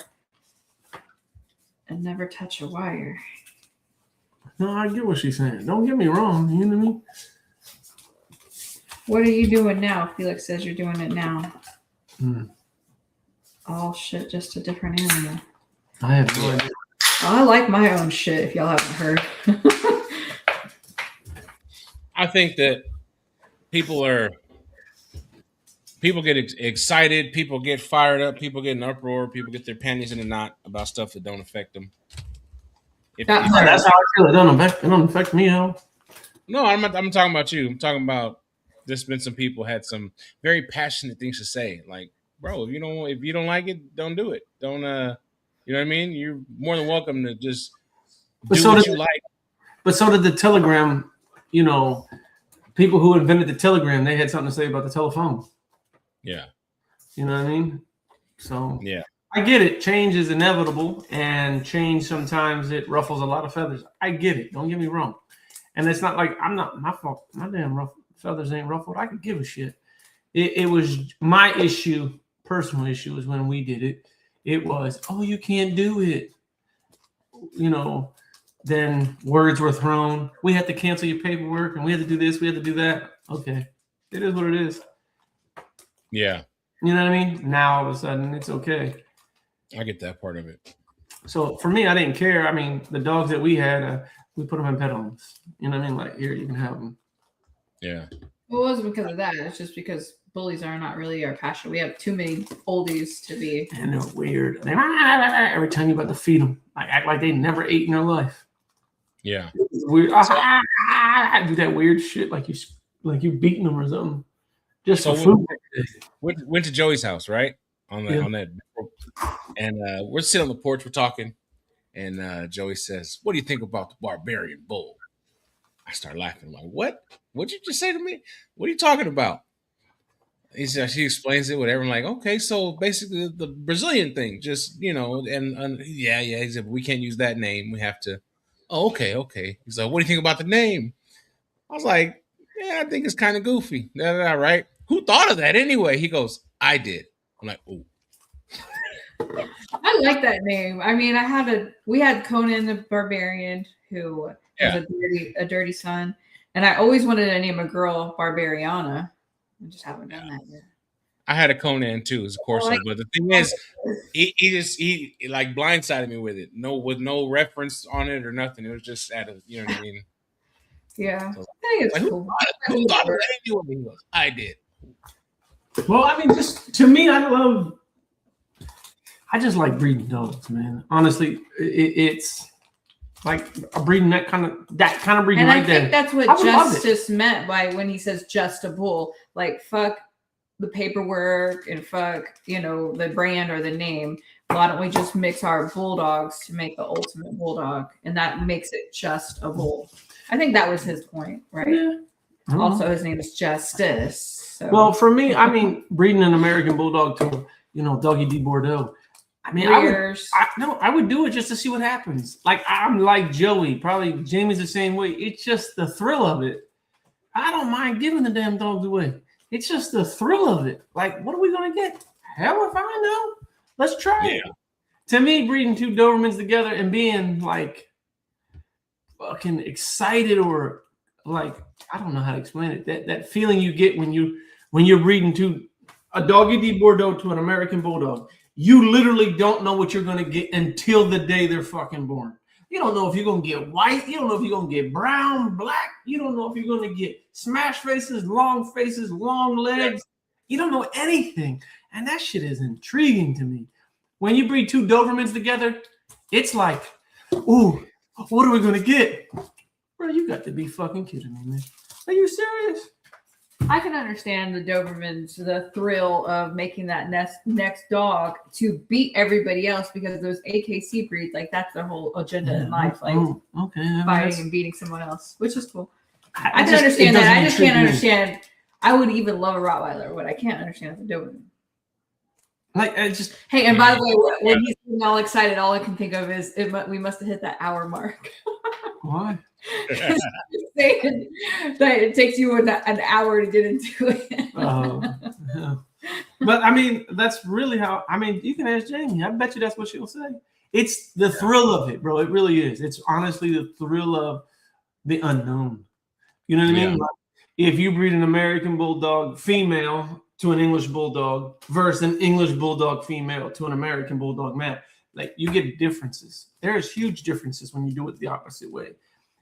and never touch a wire? No, I get what she's saying. Don't get me wrong. You know what I mean? What are you doing now? Felix says you're doing it now. All shit, just a different animal. I have no idea. I like my own shit, if y'all haven't heard. I think that people get excited, people get fired up, people get in uproar, people get their panties in a knot about stuff that don't affect them. That's how I feel. It don't affect me at all. No, I'm talking about you. I'm talking about there's been some people had some very passionate things to say. Like, bro, if you don't like it, don't do it. Don't you know what I mean? You're more than welcome to just do what you like. But so did the Telegram. People who invented the Telegram, they had something to say about the telephone. Yeah. You know what I mean? So yeah. I get it. Change is inevitable, and change sometimes it ruffles a lot of feathers. I get it. Don't get me wrong. And it's not like my fault. My damn feathers ain't ruffled. I could give a shit. It was my issue, personal issue, is when we did it. It was, you can't do it. Then words were thrown. We had to cancel your paperwork, and we had to do this. We had to do that. Okay, it is what it is. Yeah. You know what I mean? Now all of a sudden it's okay. I get that part of it. So for me, I didn't care. I mean, the dogs that we had, we put them in pet homes. You know what I mean? Like, here, you can have them. Yeah. Well, it wasn't because of that. It's just because bullies are not really our passion. We have too many oldies to be. And they're weird. Every time you about to feed them, act like they never ate in their life. Yeah. It's weird. Do that weird shit like you beating them or something. Just for food. Went to Joey's house, right? On that, and we're sitting on the porch, we're talking, and Joey says, "What do you think about the barbarian bull?" I start laughing. I'm like, "What? What'd you just say to me? What are you talking about?" She explains it, whatever. I'm like, "Okay, so basically the Brazilian thing, just and yeah." He said, "We can't use that name. We have to." Oh, okay. He's like, "What do you think about the name?" I was like, "Yeah, I think it's kind of goofy." Right? Who thought of that anyway? He goes, "I did." I'm like, "Oh." I like that name. I mean, we had Conan the Barbarian, who was a dirty son, and I always wanted to name a girl Barbariana. I just haven't done that yet. I had a Conan too, of course, but the thing is, he like blindsided me with it. With no reference on it or nothing. It was just out of, you know what I mean? Yeah, so, I think it's cool. Who thought of that anyway? I did. Well, I mean, just to me, I just like breeding dogs, man. Honestly, it's like a breeding that kind of breeding And right I think there. that's what I would love Justice meant by when he says just a bull. Like, fuck the paperwork and fuck, the brand or the name. Why don't we just mix our bulldogs to make the ultimate bulldog? And that makes it just a bull. I think that was his point, right? Yeah. Also, his name is Justice. So. Well, for me, I mean, breeding an American bulldog to, Doggy D Bordeaux. I mean, I would do it just to see what happens. Like, I'm like Joey, probably Jamie's the same way. It's just the thrill of it. I don't mind giving the damn dogs away. It's just the thrill of it. Like, what are we gonna get? Hell if I know. Let's try it. To me, breeding two Dobermans together and being like fucking excited or like, I don't know how to explain it. That feeling you get when you're breeding a Doggy D Bordeaux to an American Bulldog. You literally don't know what you're going to get until the day they're fucking born. You don't know if you're going to get white. You don't know if you're going to get brown, black. You don't know if you're going to get smash faces, long legs. You don't know anything. And that shit is intriguing to me. When you breed two Dobermans together, it's like, ooh, what are we going to get? Bro, you got to be fucking kidding me, man. Are you serious? I can understand the Dobermans, the thrill of making that next dog to beat everybody else because those AKC breeds, like that's their whole agenda in life, like fighting and beating someone else, which is cool. I can understand that. I just can't understand. I would even love a Rottweiler. What I can't understand is a Doberman. Like I just hey, and by the way, when he's all excited, all I can think of is we must have hit that hour mark. Why? Saying that it takes you an hour to get into it. Yeah. But I mean, that's really how. I mean, you can ask Jamie. I bet you that's what she'll say. It's the thrill of it, bro. It really is. It's honestly the thrill of the unknown. You know what I mean? Like, if you breed an American Bulldog female to an English Bulldog versus an English Bulldog female to an American Bulldog male, like you get differences. There's huge differences when you do it the opposite way.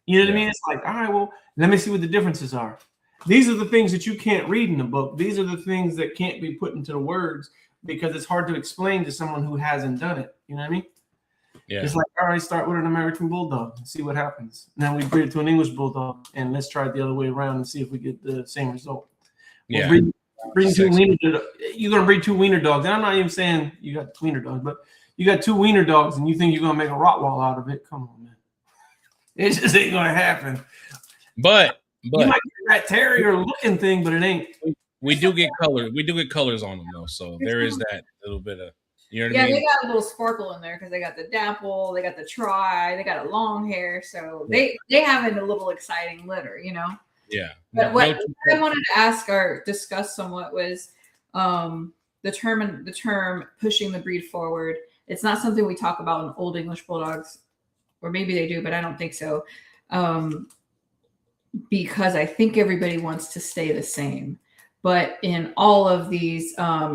You know what I mean? It's like, all right, well, let me see what the differences are. These are the things that you can't read in the book. These are the things that can't be put into the words because it's hard to explain to someone who hasn't done it. You know what I mean? Yeah. It's like, all right, start with an American Bulldog and see what happens. Now we breed it to an English Bulldog and let's try it the other way around and see if we get the same result. Yeah. Breeding two wiener, you're going to breed two wiener dogs. And I'm not even saying you got wiener dogs, but you got two wiener dogs and you think you're going to make a Rottweiler out of it. Come on, man. It just ain't going to happen. But you might get that terrier looking thing, but it ain't. We do get colors. We do get colors on them though, so there is that little bit of, you know what I mean? Yeah, they got a little sparkle in there because they got the dapple, they got the tri, they got a long hair, so they have a little exciting litter, you know. Yeah. But what I wanted to ask or discuss somewhat was the term pushing the breed forward. It's not something we talk about in Old English Bulldogs, or maybe they do, but I don't think so. Because I think everybody wants to stay the same. But in all of these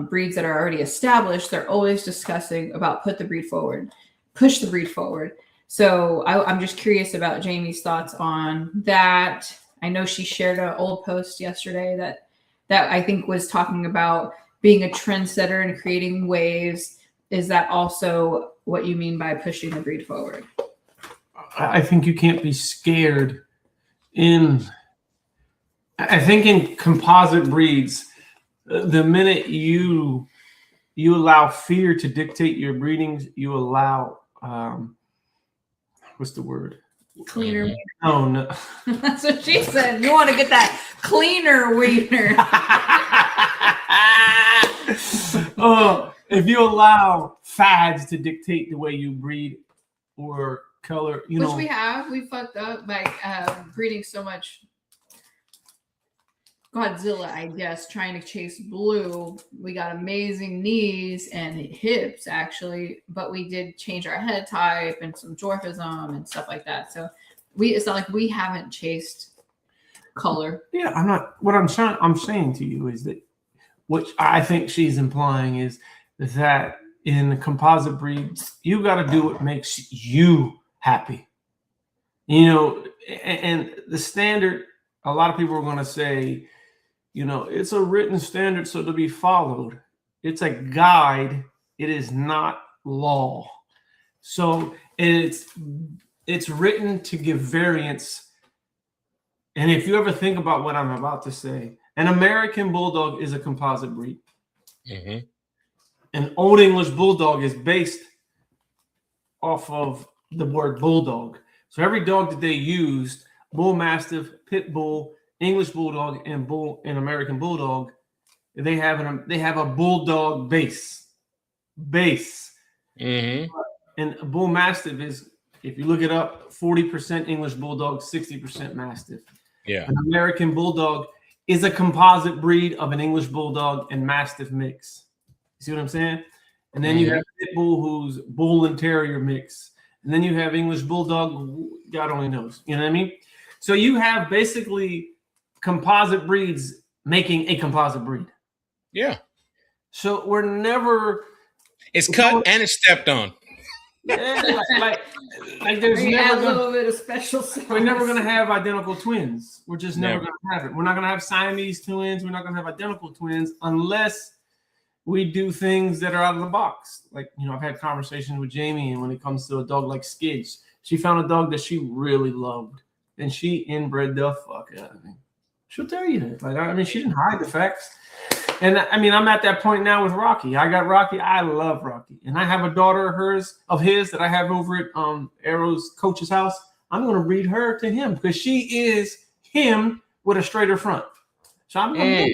breeds that are already established, they're always discussing about push the breed forward. So I'm just curious about Jamie's thoughts on that. I know she shared an old post yesterday that I think was talking about being a trendsetter and creating waves. Is that also what you mean by pushing the breed forward? I think you can't be scared I think in composite breeds, the minute you allow fear to dictate your breedings, you allow what's the word? Cleaner. Oh no. That's what she said. You want to get that cleaner wiener. Oh, if you allow fads to dictate the way you breed or color, Which we fucked up by breeding so much Godzilla, I guess, trying to chase blue. We got amazing knees and hips, actually, but we did change our head type and some dwarfism and stuff like that. So it's not like we haven't chased color. Yeah, I'm not. What I'm saying to you is that what I think she's implying is that in composite breeds, you got to do what makes you happy. You know, and the standard, a lot of people are going to say, you know, it's a written standard, so to be followed. It's a guide. It is not law. So it it's written to give variance. And if you ever think about what I'm about to say, an American Bulldog is a composite breed. Mm-hmm. An Old English Bulldog is based off of the word bulldog. So every dog that they used, Bull Mastiff, Pit Bull, English Bulldog, and American Bulldog, they have a bulldog base. Mm-hmm. And a Bull Mastiff is, if you look it up, 40% English Bulldog, 60% Mastiff. Yeah. An American Bulldog is a composite breed of an English Bulldog and Mastiff mix. You see what I'm saying? And then you have Pit Bull, who's Bull and Terrier mix. And then you have English Bulldog, God only knows. You know what I mean? So you have basically composite breeds making a composite breed. Yeah. So we're never... It's cut and it's stepped on. Yeah, like there's never a little bit of special sauce. We're never going to have identical twins. We're just never going to have it. We're not going to have Siamese twins. We're not going to have identical twins unless we do things that are out of the box. Like, you know, I've had conversations with Jamie, and when it comes to a dog like Skids, she found a dog that she really loved, and she inbred the fuck out of him. She'll tell you that. Like, I mean, she didn't hide the facts. And I mean, I'm at that point now with Rocky. I got Rocky. I love Rocky. And I have a daughter of his that I have over at Arrow's coach's house. I'm going to breed her to him because she is him with a straighter front. So I'm going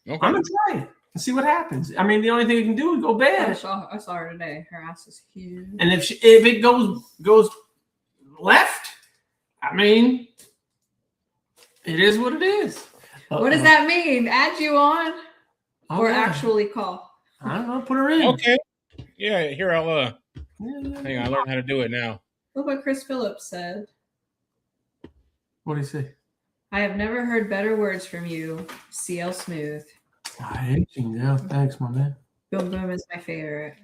to try it and see what happens. I mean, the only thing you can do is go bad. I saw her today. Her ass is huge. And if it goes left, I mean, it is what it is. What does that mean? Add you on? Or yeah. actually call? I don't know. Put her in. Okay. Yeah, here I'll hang on, I learned how to do it now. Look what Chris Phillips said. What did he say? I have never heard better words from you, CL Smooth. I hate you now. Thanks, my man. Boom Boom is my favorite.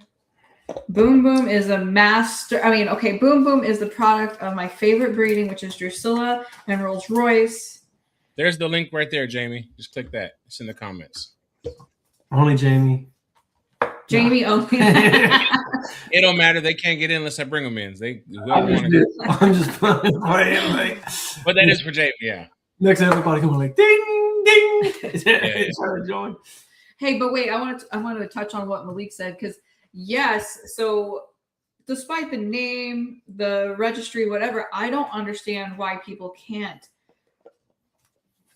Boom Boom is a master. I mean, okay, Boom Boom is the product of my favorite breeding, which is Drusilla and Rolls Royce. There's the link right there, Jamie. Just click that. It's in the comments. Only Jamie. Jamie only. It don't matter. They can't get in unless I bring them in. I'm just playing. Like, but that is for Jamie, yeah. Next, everybody going like ding, ding. Yeah. Hey, but wait, I wanted to touch on what Malik said because yes, so despite the name, the registry, whatever, I don't understand why people can't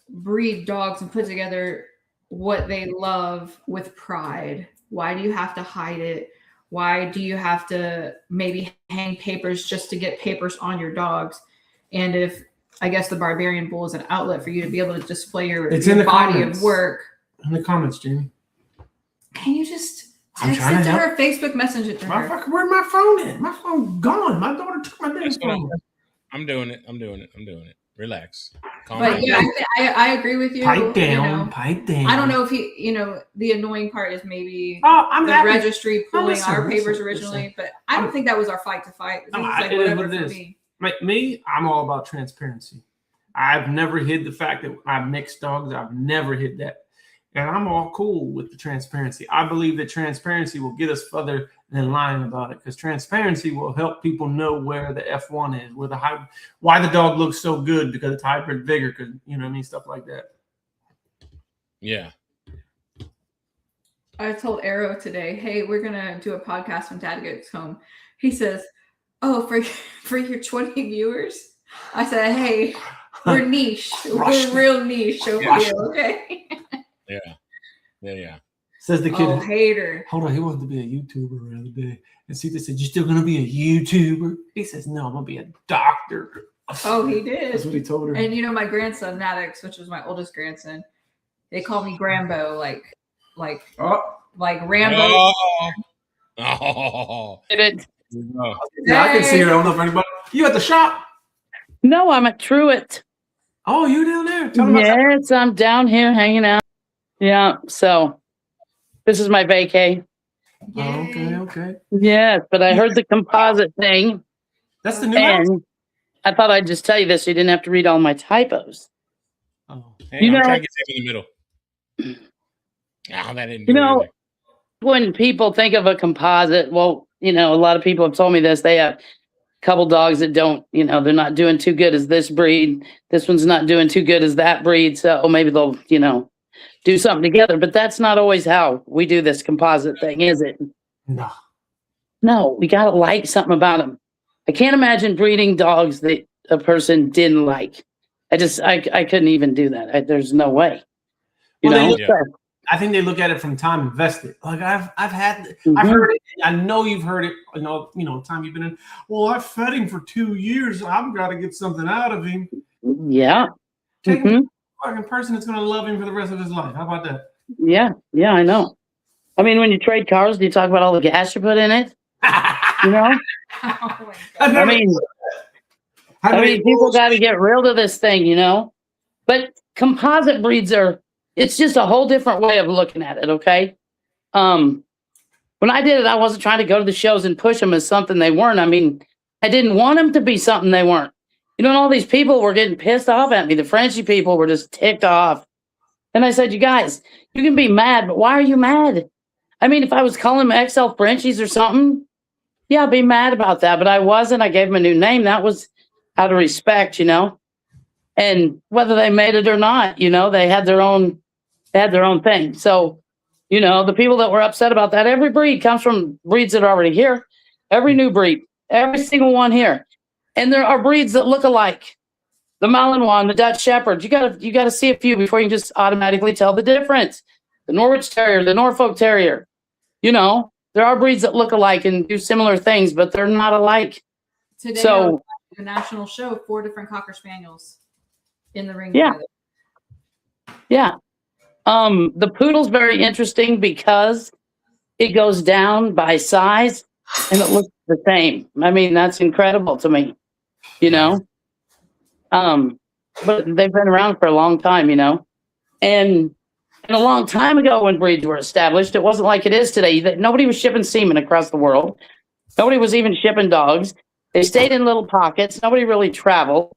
breed dogs and put together what they love with pride. Why do you have to hide it? Why do you have to maybe hang papers just to get papers on your dogs? And if I guess the Barbarian Bull is an outlet for you to be able to display your body of work. In the comments, Jamie. Can you just text it to her, Facebook message it to her? Where'd my phone at? My phone gone. My daughter took my damn phone. I'm doing it. Relax. Calm but down. yeah, I agree with you. Pipe down. Pipe down. I don't know if the annoying part is maybe the registry pulling our papers originally, but I don't think that was our fight to fight. It is what it is. Like me, I'm all about transparency. I've never hid the fact that I've mixed dogs. I've never hid that. And I'm all cool with the transparency. I believe that transparency will get us further than lying about it because transparency will help people know where the F1 is, why the dog looks so good because it's hybrid vigor, because you know what I mean, stuff like that. Yeah. I told Arrow today, hey, we're gonna do a podcast when Dad gets home. He says, "Oh, for your 20 viewers," I said, "Hey, we're niche. We're real niche over here, okay?" Yeah. Says the kid. Oh, hater. Hold on, he wanted to be a YouTuber the other day. And see, they said, "You still gonna be a YouTuber?" He says, "No, I'm gonna be a doctor." Oh, he did. That's what he told her. And my grandson, Maddox, which was my oldest grandson, they call me Grambo, like Rambo. Oh. Yeah, I can see her. I don't know if anybody. You at the shop? No, I'm at Truett. Oh, you down there? Yes, I'm down here hanging out. Yeah, so this is my vacay. Oh, okay. Yes, but I heard the composite thing. That's the new house? I thought I'd just tell you this so you didn't have to read all my typos. Oh, I'm trying to get them in the middle. That didn't do anything. When people think of a composite, well, a lot of people have told me this. They have couple dogs that don't, they're not doing too good as this breed. This one's not doing too good as that breed. So maybe they'll, do something together. But that's not always how we do this composite thing, is it? No. No, we got to like something about them. I can't imagine breeding dogs that a person didn't like. I couldn't even do that. There's no way. I think they look at it from time invested. Like I've heard it. I know you've heard it. Time you've been in. Well, I fed him for 2 years. I've got to get something out of him. Yeah. Take him a fucking person that's going to love him for the rest of his life. How about that? Yeah. Yeah, I know. I mean, when you trade cars, do you talk about all the gas you put in it? Oh I mean, people got to get rid of this thing, But composite breeds it's just a whole different way of looking at it, okay? When I did it, I wasn't trying to go to the shows and push them as something they weren't. I mean, I didn't want them to be something they weren't. And all these people were getting pissed off at me. The Frenchie people were just ticked off. And I said, you guys, you can be mad, but why are you mad? I mean, if I was calling them XL Frenchies or something, yeah, I'd be mad about that. But I wasn't. I gave them a new name. That was out of respect, And whether they made it or not, they had their own thing. So, the people that were upset about that, every breed comes from breeds that are already here. Every new breed, every single one here. And there are breeds that look alike. The Malinois, the Dutch Shepherd. You gotta see a few before you can just automatically tell the difference. The Norwich Terrier, the Norfolk Terrier. There are breeds that look alike and do similar things, but they're not alike. Today, so the national show, 4 different Cocker Spaniels in the ring. Yeah. Together. Yeah. The poodle's very interesting because it goes down by size and it looks the same. I mean, that's incredible to me, but they've been around for a long time, and a long time ago when breeds were established, it wasn't like it is today. Nobody was shipping semen across the world. Nobody was even shipping dogs. They stayed in little pockets. Nobody really traveled,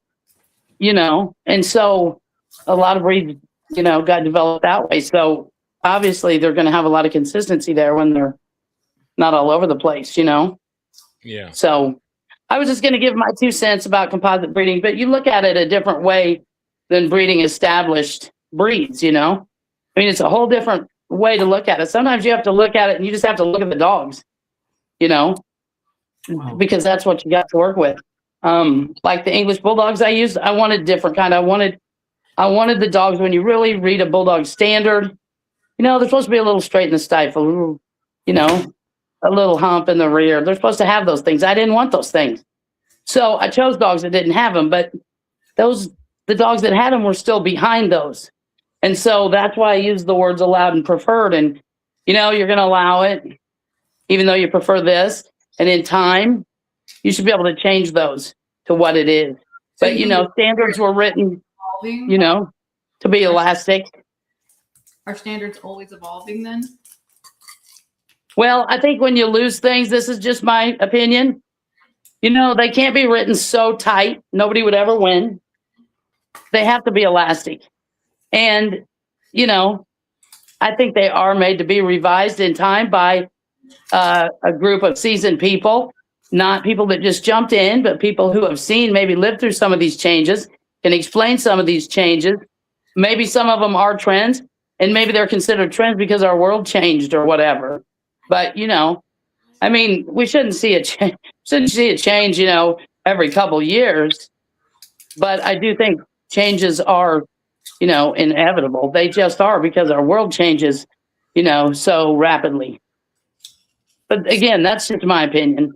and so a lot of breeds, got developed that way. So obviously they're going to have a lot of consistency there when they're not all over the place, Yeah. So I was just going to give my 2 cents about composite breeding, but you look at it a different way than breeding established breeds, I mean, it's a whole different way to look at it. Sometimes you have to look at it and you just have to look at the dogs, because that's what you got to work with. Like the English Bulldogs I used, I wanted different kind. I wanted the dogs, when you really read a Bulldog standard, they're supposed to be a little straight in the stifle, a little hump in the rear. They're supposed to have those things. I didn't want those things. So I chose dogs that didn't have them, but the dogs that had them were still behind those. And so that's why I use the words allowed and preferred. And, you're going to allow it, even though you prefer this. And in time, you should be able to change those to what it is. But, standards were written, to be elastic. Are standards always evolving then? Well, I think when you lose things, this is just my opinion, they can't be written so tight. Nobody would ever win. They have to be elastic. And, I think they are made to be revised in time by a group of seasoned people, not people that just jumped in, but people who have maybe lived through some of these changes, can explain some of these changes. Maybe some of them are trends, and maybe they're considered trends because our world changed or whatever. But, I mean, we shouldn't see a change, every couple years. But I do think changes are, inevitable. They just are, because our world changes, so rapidly. But again, that's just my opinion,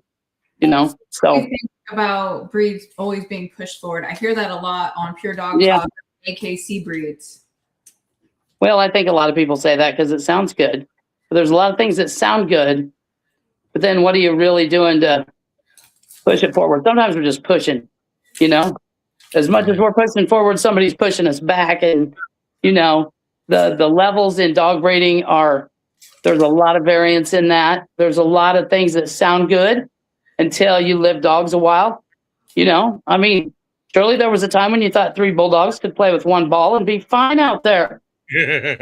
so. What do you think about breeds always being pushed forward? I hear that a lot on Pure Dog Talk, AKC breeds. Well, I think a lot of people say that because it sounds good. But there's a lot of things that sound good, but then what are you really doing to push it forward? Sometimes we're just pushing, as much as we're pushing forward, somebody's pushing us back. And, the levels in dog breeding there's a lot of variance in that. There's a lot of things that sound good until you live dogs a while. I mean, surely there was a time when you thought 3 Bulldogs could play with 1 ball and be fine out there.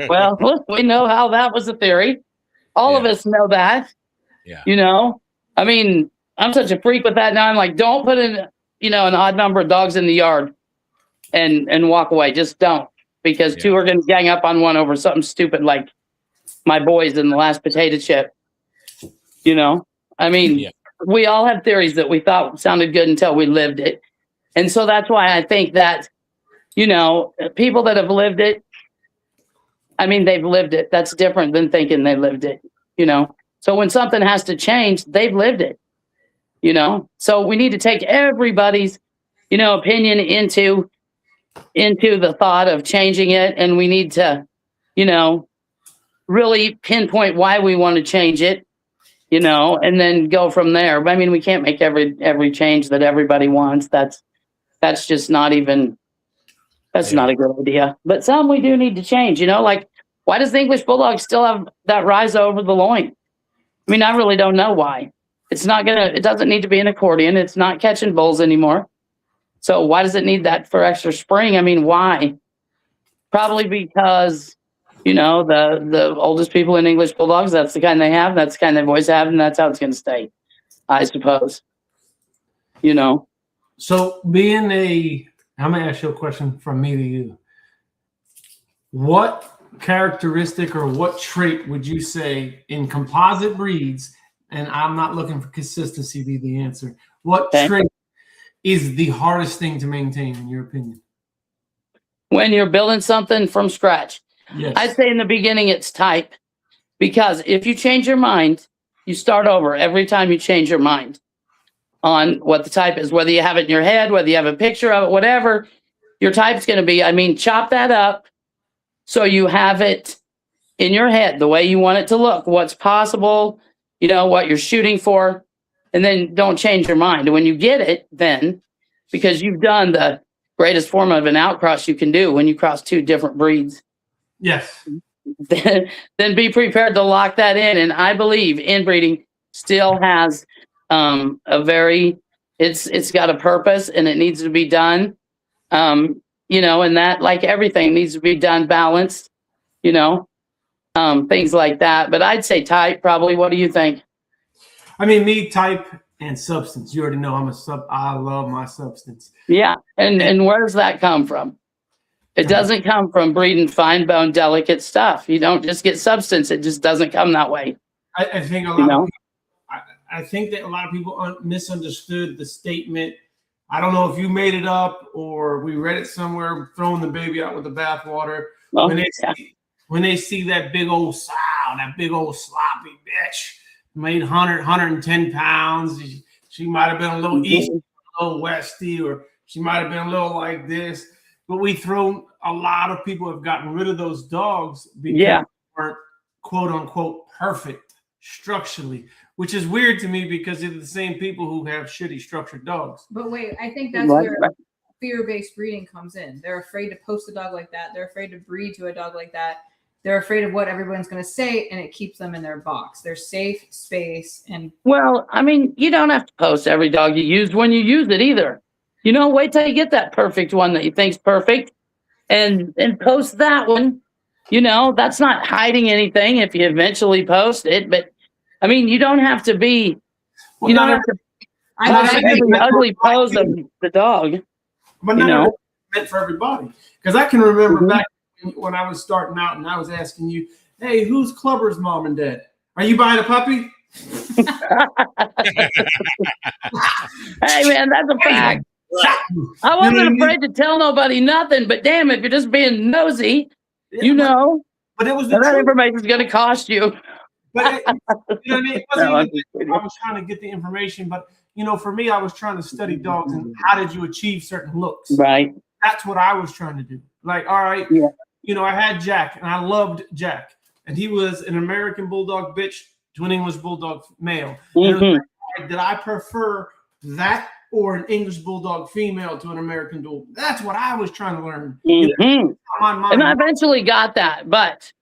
Well, look, we know how that was a theory. All of us know that. Yeah. I mean, I'm such a freak with that now. I'm like, don't put in, an odd number of dogs in the yard and walk away. Just don't, because two are going to gang up on one over something stupid like my boys in the last potato chip. I mean, we all have theories that we thought sounded good until we lived it. And so that's why I think that, people that have lived it, I mean, they've lived it. That's different than thinking they lived it, So when something has to change, they've lived it, So we need to take everybody's, opinion into the thought of changing it. And we need to, really pinpoint why we want to change it, and then go from there. But I mean, we can't make every change that everybody wants. That's just not even, not a good idea. But some we do need to change, like, why does the English Bulldog still have that rise over the loin? I mean, I really don't know why. It doesn't need to be an accordion. It's not catching bulls anymore. So why does it need that for extra spring? I mean, why? Probably because, the oldest people in English Bulldogs, that's the kind they have, that's the kind they've always had, and that's how it's going to stay, I suppose. So I'm going to ask you a question from me to you. What characteristic or what trait would you say in composite breeds, and I'm not looking for consistency be the answer, what trait is the hardest thing to maintain in your opinion? When you're building something from scratch, yes. I'd say in the beginning it's type, because if you change your mind, you start over every time you change your mind on what the type is, whether you have it in your head, whether you have a picture of it, whatever your type's going to be. I mean, chop that up so you have it in your head the way you want it to look, what's possible, what you're shooting for, and then don't change your mind. And when you get it, then, because you've done the greatest form of an outcross you can do when you cross two different breeds. Yes. Then be prepared to lock that in. And I believe inbreeding still has it's got a purpose, and it needs to be done. And that, like everything, needs to be done balanced, things like that. But I'd say type probably. What do you think? I mean, me, type and substance. You already know I love my substance. Yeah. And where does that come from? It doesn't come from breeding fine bone, delicate stuff. You don't just get substance. It just doesn't come that way. I think a lot of people, I think that a lot of people misunderstood the statement. I don't know if you made it up or we read it somewhere, throwing the baby out with the bathwater. Oh, when they see that big old sow, that big old sloppy bitch, made 110 pounds. She might have been a little easty, a little westy, or she might have been a little like this. But a lot of people have gotten rid of those dogs because they weren't quote unquote perfect structurally, which is weird to me because they're the same people who have shitty structured dogs. But wait, I think that's where fear-based breeding comes in. They're afraid to post a dog like that. They're afraid to breed to a dog like that. They're afraid of what everyone's going to say, and it keeps them in their box. Their safe space. And well, I mean, you don't have to post every dog you use when you use it either. Wait till you get that perfect one that you think's perfect, and post that one. That's not hiding anything if you eventually post it. But I mean, you don't have to be. You don't have to. The ugly pose of the dog. But not meant for everybody. Because I can remember back when I was starting out and I was asking you, hey, who's Clubber's mom and dad? Are you buying a puppy? Hey, man, that's a fact. I wasn't afraid to tell nobody nothing, but damn, if you're just being nosy, But it was that information is going to cost you. But it wasn't I was trying to get the information, but for me, I was trying to study dogs and how did you achieve certain looks. Right. That's what I was trying to do. Like, all right, I had Jack, and I loved Jack, and he was an American Bulldog bitch to an English Bulldog male. Mm-hmm. Did I prefer that or an English Bulldog female to an American Bulldog? That's what I was trying to learn. Mm-hmm. And I eventually got that, but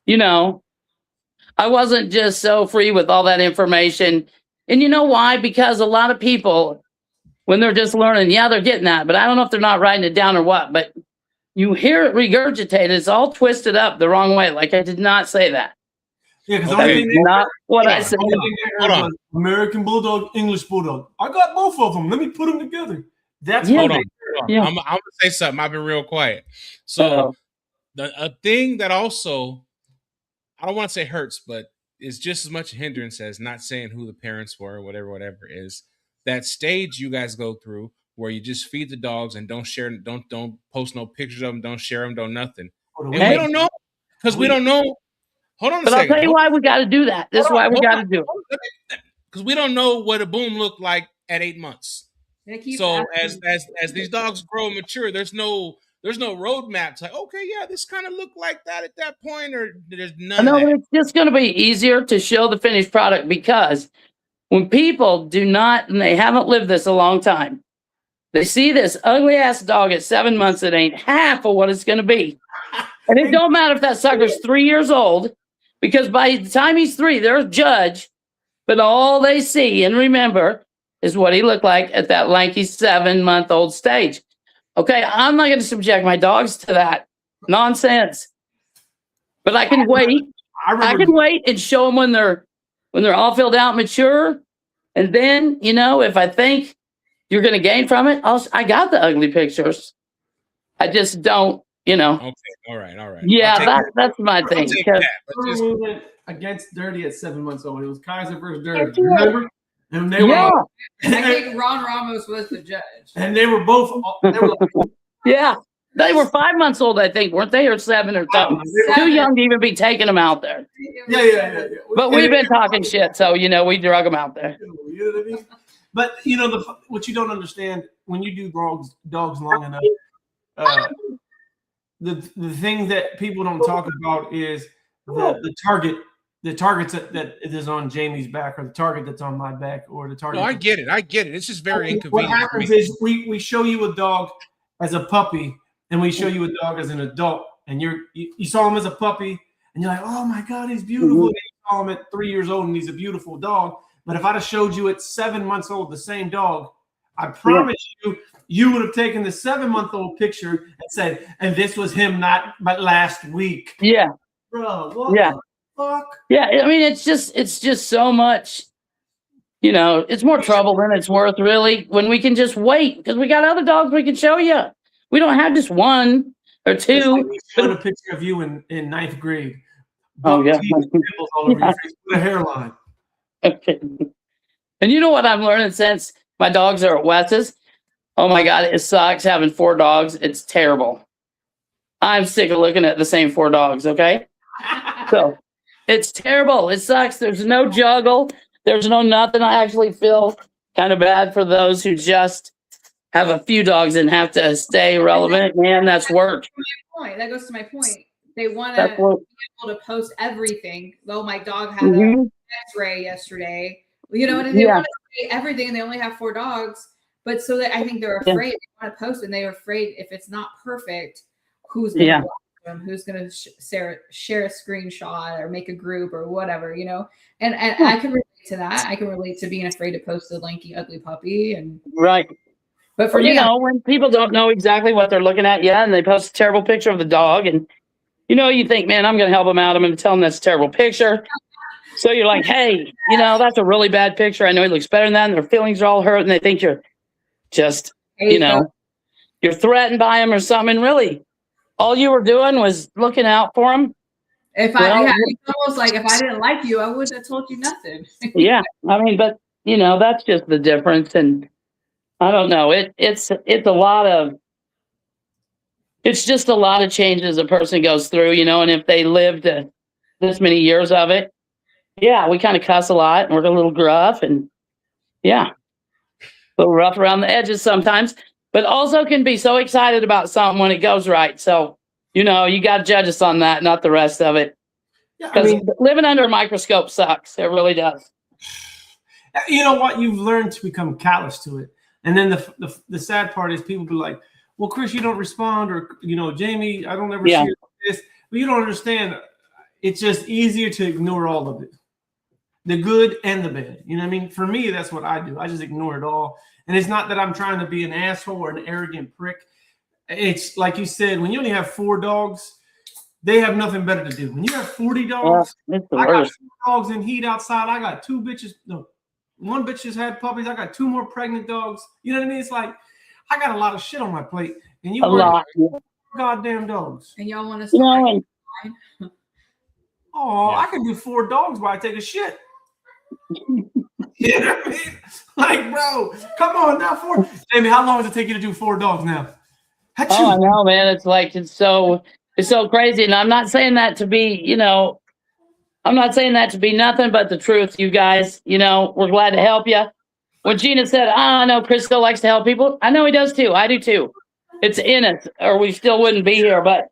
I wasn't just so free with all that information. And you know why? Because a lot of people, when they're just learning, they're getting that, but I don't know if they're not writing it down or what, but you hear it regurgitated. It's all twisted up the wrong way. Like, I did not say that. Yeah, because Okay. Not what I Hold said. Hold on. American Bulldog, English Bulldog. I got both of them. Let me put them together. That's Yeah. Hold what on. Yeah. I'm gonna say something. I've been real quiet. So a thing that also, I don't want to say hurts, but is just as much a hindrance as not saying who the parents were, whatever is that stage you guys go through where you just feed the dogs and don't share, don't post no pictures of them, don't share them, don't nothing. And we don't know because we don't know. Hold on a But I'll second. tell you why we got to do that. This is why we got to do it. Because we don't know what a boom looked like at 8 months. So as these dogs grow and mature, there's no roadmap to like, okay, yeah, this kind of looked like that at that point, or there's none of No, that. it's just going to be easier to show the finished product because when people do not, and they haven't lived this a long time, they see this ugly ass dog at 7 months that ain't half of what it's going to be. And it don't matter if that sucker's 3 years old, because by the time he's 3, they're a judge, but all they see and remember is what he looked like at that lanky 7-month-old stage. Okay, I'm not going to subject my dogs to that nonsense, but I can wait. I can wait and show them when they're all filled out, mature, and then if I think you're going to gain from it, I got the ugly pictures. I just don't, Okay, all right. Yeah, that's my thing. We went against Dirty at 7 months old. It was Kaiser versus Dirty. Remember? And they were. I think Ron Ramos was the judge. And they were both. Yeah, they were 5 months old, I think, weren't they, or 7 or something? Too young to even be taking them out there. Yeah. But we've been talking shit, so we drug them out there. You know what I mean? But what you don't understand when you do dogs long enough, the thing that people don't talk about is the targets that is on Jamie's back, or the target that's on my back, or the target. No, I get it. It's just very inconvenient. What happens is we show you a dog as a puppy, and we show you a dog as an adult, and you saw him as a puppy, and you're like, oh my God, he's beautiful. And you saw him at 3 years old, and he's a beautiful dog. But if I'd have showed you at 7 months old the same dog, I promise you would have taken the 7-month-old picture and said, and this was him but last week. Yeah. Bro, what the fuck? Yeah, I mean, it's just so much, it's more trouble than it's worth, really, when we can just wait, because we got other dogs we can show you. We don't have just one or two. Like showing a picture of you in 9th grade. Oh, yeah. All over your face with a hairline. Okay. And you know what I'm learning since my dogs are at Wes's? Oh my God, it sucks having 4 dogs. It's terrible. I'm sick of looking at the same 4 dogs, okay? So it's terrible. It sucks. There's no juggle. There's no nothing. I actually feel kind of bad for those who just have a few dogs and have to stay relevant. Man, that's work. That goes to my point. They want to be able to post everything. Though my dog had an X-ray yesterday. You know what I mean? They want to say everything, and they only have 4 dogs. But so that I think they're afraid. They want to post, and they're afraid if it's not perfect, who's going to watch them? Who's going to share a screenshot or make a group or whatever, And I can relate to that. I can relate to being afraid to post a lanky, ugly puppy. And right. But for when people don't know exactly what they're looking at yet, and they post a terrible picture of the dog, and you think, man, I'm going to help them out. I'm going to tell them that's a terrible picture. So you're like, hey, that's a really bad picture. I know he looks better than that, and their feelings are all hurt, and they think you're just, you're threatened by them or something. Really, all you were doing was looking out for them. It's almost like if I didn't like you, I wouldn't have told you nothing. Yeah, I mean, but that's just the difference, and I don't know. It's just a lot of changes a person goes through, and if they lived this many years of it, we kind of cuss a lot and we're a little gruff and a little rough around the edges sometimes, but also can be so excited about something when it goes right. So, you got to judge us on that, not the rest of it. Because living under a microscope sucks. It really does. You know what? You've learned to become callous to it. And then the sad part is people be like, well, Chris, you don't respond, or, Jamie, I don't ever see this. But you don't understand. It's just easier to ignore all of it. The good and the bad. You know what I mean? For me, that's what I do. I just ignore it all. And it's not that I'm trying to be an asshole or an arrogant prick. It's like you said, when you only have 4 dogs, They have nothing better to do. When you have 40 dogs, it's the I worst. got 4 dogs in heat outside. I got 2 bitches. No, 1 bitch just had puppies. I got 2 more pregnant dogs. You know what I mean? It's like I got a lot of shit on my plate, and you A lot. goddamn dogs. And y'all want to You start? know, and Oh, Yeah. I can do 4 dogs while I take a shit. You know what I mean? Like, bro, come on now. 4. Jamie, how long does it take you to do 4 dogs now? oh, I know, man. It's like it's so crazy. And I'm not saying that to be, I'm not saying that to be nothing but the truth, you guys. We're glad to help you. When Gina said, I know Chris still likes to help people, I know he does too. I do too. It's in us, or we still wouldn't be here. But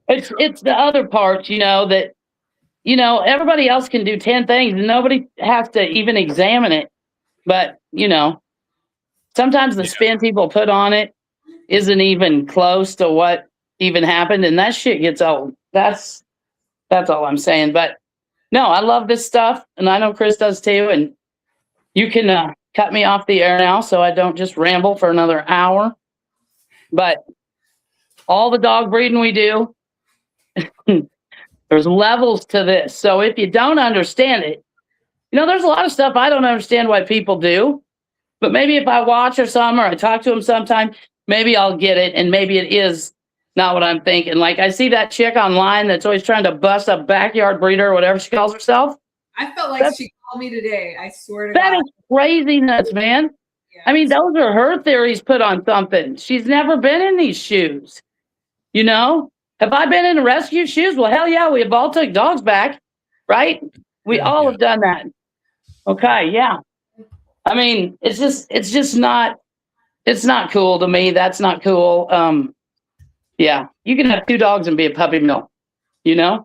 it's the other part, that everybody else can do 10 things and nobody has to even examine it. But sometimes the spin people put on it isn't even close to what even happened, and that shit gets old. That's all I'm saying. But no, I love this stuff, and I know Chris does too. And you can cut me off the air now so I don't just ramble for another hour. But all the dog breeding we do, there's levels to this. So if you don't understand it, there's a lot of stuff I don't understand why people do. But maybe if I watch or something, or I talk to them sometime, maybe I'll get it. And maybe it is not what I'm thinking. Like I see that chick online that's always trying to bust a backyard breeder or whatever she calls herself. I felt like she called me today. I swear to That God. is craziness, man. Yeah. I mean, those are her theories put on something. She's never been in these shoes. Have I been in the rescue shoes? Well, hell yeah, we have all took dogs back, right? We all have done that. Okay, yeah. I mean, it's just not, it's not cool to me. That's not cool. Yeah, you can have 2 dogs and be a puppy mill, You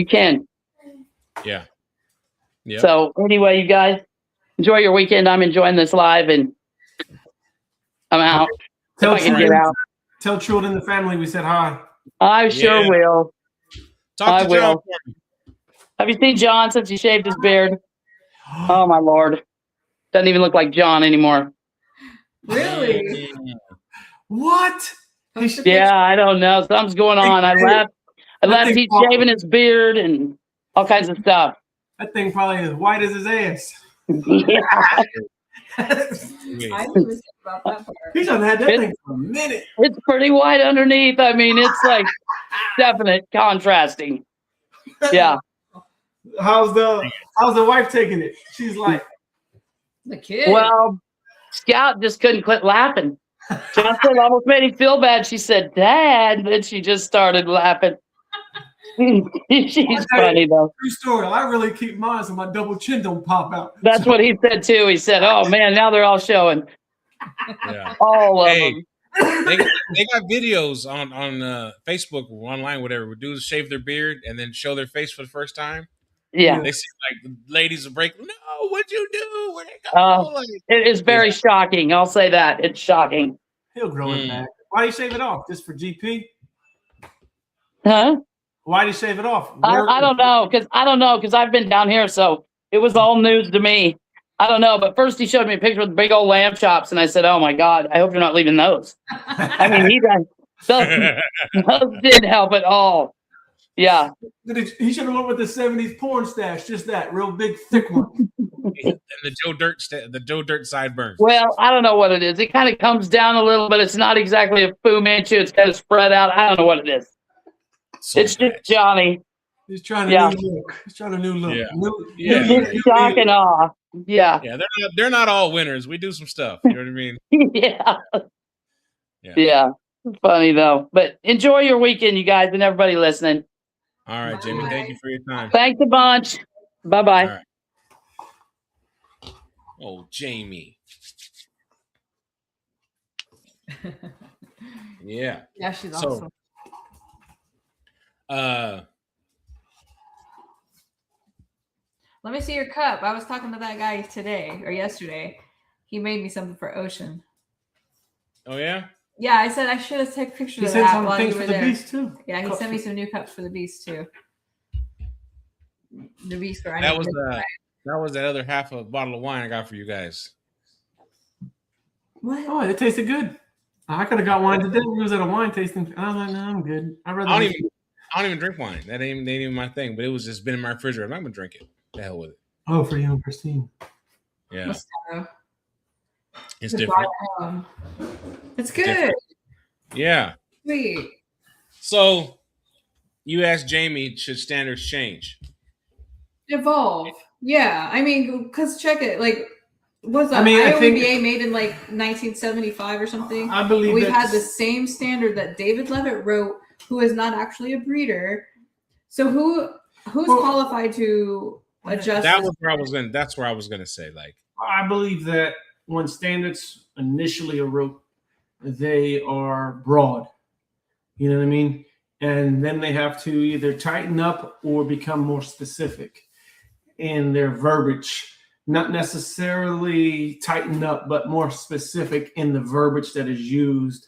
can. Yeah. Yeah. So anyway, you guys enjoy your weekend. I'm enjoying this live, and I'm out. If I can get out. Tell Trude and the family we said hi. I sure will. Talk to John. Have you seen John since he shaved his beard? Oh my Lord. Doesn't even look like John anymore. Really? What? Yeah, I don't know. Something's going on. I left he's shaving his beard and all kinds of stuff. That thing probably as white as his ass. Yeah. I didn't even think about that part. He's done had that thing for a minute. It's pretty white underneath. I mean, it's like definite contrasting. Yeah. How's the wife taking it? She's like, the kid. Well, Scout just couldn't quit laughing. Johnson almost made him feel bad. She said, Dad, then she just started laughing. She's funny though. True story. I really keep mine so my double chin don't pop out. That's what he said too. He said, "Oh man, now they're all showing." Yeah. All of them. They got videos on Facebook or online, whatever, where dudes shave their beard and then show their face for the first time. Yeah. They see like the ladies will break. No, what'd you do? Where'd it go? It is very shocking. I'll say that. It's shocking. He'll grow it back. Why do you shave it off? Just for GP? Huh? Why do you shave it off? I don't know because I've been down here, so it was all news to me. I don't know, but first he showed me a picture with big old lamb chops, and I said, "Oh my God, I hope you're not leaving those." I mean, he those didn't help at all. Yeah, he should have went with the '70s porn stash, just that real big thick one. And the Joe Dirt sideburns. Well, I don't know what it is. It kind of comes down a little, but it's not exactly a Fu Manchu. It's kind of spread out. I don't know what it is. It's just Johnny. He's trying a new look. He's trying a new look. Yeah. It's shock and awe. Yeah. Yeah, they're not all winners. We do some stuff. You know what I mean? Yeah. Funny though. But enjoy your weekend, you guys, and everybody listening. All right, Jamie. Thank you for your time. Thanks a bunch. Bye-bye. Right. Oh, Jamie. Yeah. Yeah, she's awesome. Let me see your cup. I was talking to that guy today or yesterday. He made me something for Ocean. Oh yeah? Yeah, I said I should have taken pictures of that while you were there. Beast too. Yeah, he sent me some new cups for the Beast too. The Beast for that was that other half of a bottle of wine I got for you guys. What? Oh, it tasted good. I could have got wine today. We was at a wine tasting, and I was like, no, I'm good. I don't even drink wine. That ain't even my thing. But it was just been in my refrigerator. I'm not gonna drink it. The hell with it. Oh, for you and Christine. Yeah. It's different. It's good. Yeah. Sweet. So you asked Jamie, should standards change? Evolve. Yeah. I mean, because check it. Like, was the I think made in like 1975 or something? I believe we've had the same standard that David Levitt wrote, who is not actually a breeder. So who's qualified to adjust? That's where I was gonna say. Like, I believe that when standards initially wrote, they are broad. You know what I mean? And then they have to either tighten up or become more specific in their verbiage. Not necessarily tighten up, but more specific in the verbiage that is used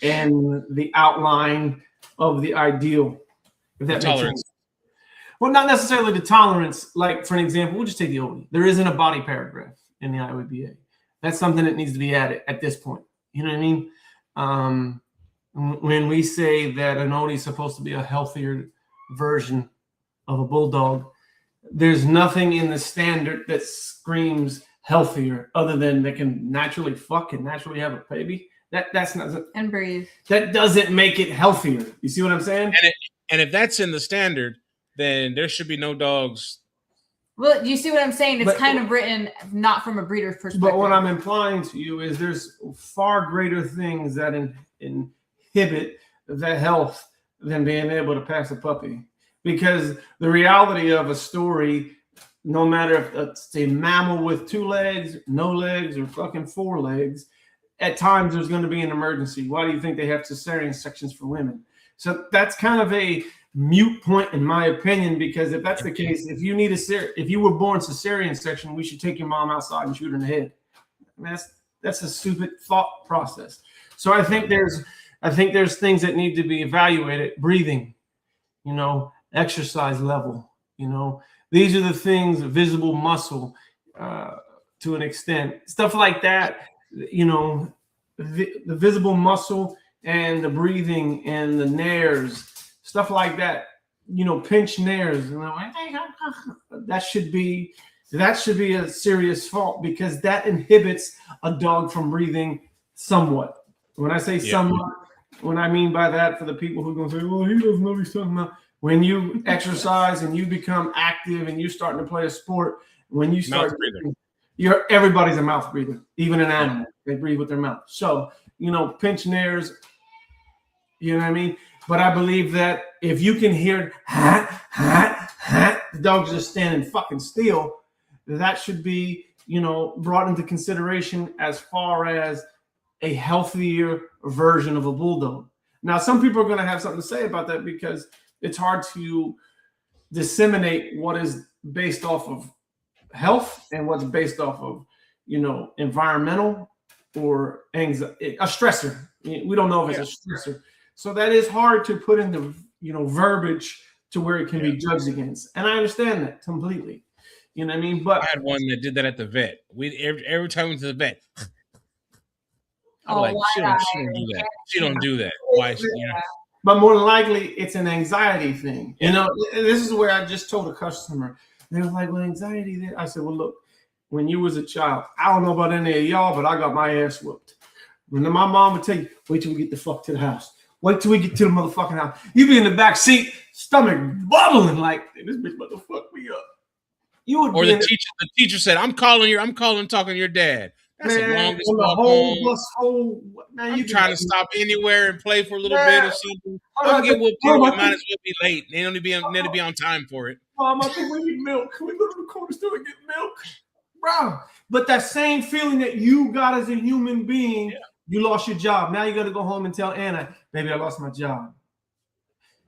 and the outline of the ideal. If that makes sense. Well, not necessarily the tolerance. Like, for an example, we'll just take the OE. There isn't a body paragraph in the IOBA. That's something that needs to be added at this point. You know what I mean? When we say that an OE is supposed to be a healthier version of a bulldog, there's nothing in the standard that screams healthier other than they can naturally fuck and naturally have a baby. That's not and breathe. That doesn't make it healthier. You see what I'm saying? And if that's in the standard, then there should be no dogs. Well, you see what I'm saying? It's kind of written not from a breeder's perspective. But what I'm implying to you is there's far greater things that inhibit the health than being able to pass a puppy. Because the reality of a story, no matter if it's a mammal with 2 legs, no legs, or fucking 4 legs, at times there's going to be an emergency. Why do you think they have cesarean sections for women? So that's kind of a mute point in my opinion, because if that's the case, if you were born cesarean section, we should take your mom outside and shoot her in the head. I mean, that's a stupid thought process. So I think there's things that need to be evaluated. Breathing, exercise level, these are the things, visible muscle to an extent, stuff like that, the visible muscle and the breathing and the nares, stuff like that, pinch nares. That should be a serious fault, because that inhibits a dog from breathing somewhat. When I say somewhat, what I mean by that, for the people who are going to say, well, he doesn't know what he's talking about. When you exercise and you become active and you're starting to play a sport, when you start breathing, everybody's a mouth breather, even an animal. They breathe with their mouth. So, pinch nares, you know what I mean? But I believe that if you can hear the dog's just standing fucking still, that should be, brought into consideration as far as a healthier version of a bulldog. Now, some people are going to have something to say about that, because it's hard to disseminate what is based off of health and what's based off of, environmental or anxiety, a stressor. We don't know if it's a stressor. So that is hard to put in the, verbiage to where it can be judged against. And I understand that completely. You know what I mean? But I had one that did that at the vet. Every time we went to the vet, I'm like, she don't do that. She don't do that. Why? But more than likely, it's an anxiety thing. This is where I just told a customer. They were like, well, anxiety. I said, well, look, when you was a child, I don't know about any of y'all, but I got my ass whooped. When my mom would tell you, wait till we get the fuck to the house. Wait till we get to the motherfucking house. You be in the back seat, stomach bubbling like, this bitch about to fuck me up. You would. Or the teacher said, I'm talking to your dad. That's the longest walk home. I'm trying to stop anywhere and play for a little bit or something. I'm get whooped here. Might as well be late. They only be on time for it. Mom, I think we need milk. Can we go to the corner store and get milk? Bro. But that same feeling that you got as a human being, you lost your job. Now you got to go home and tell Anna, baby, I lost my job.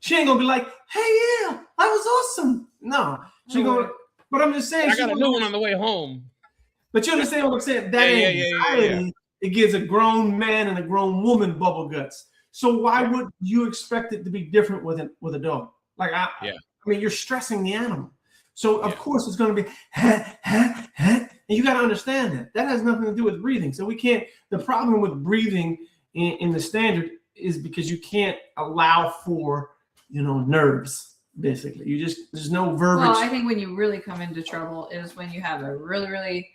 She ain't going to be like, hey, yeah, that was awesome. No. She going to, but I'm just saying. I got a new one on the way home. But you understand what I'm saying? That anxiety, it gives a grown man and a grown woman bubble guts. So why would you expect it to be different with a dog? Like, I mean, you're stressing the animal. So of course it's going to be, and you got to understand that. That has nothing to do with breathing. So we can't, the problem with breathing in the standard is because you can't allow for, nerves. Basically, there's no verbiage. Well, I think when you really come into trouble is when you have a really, really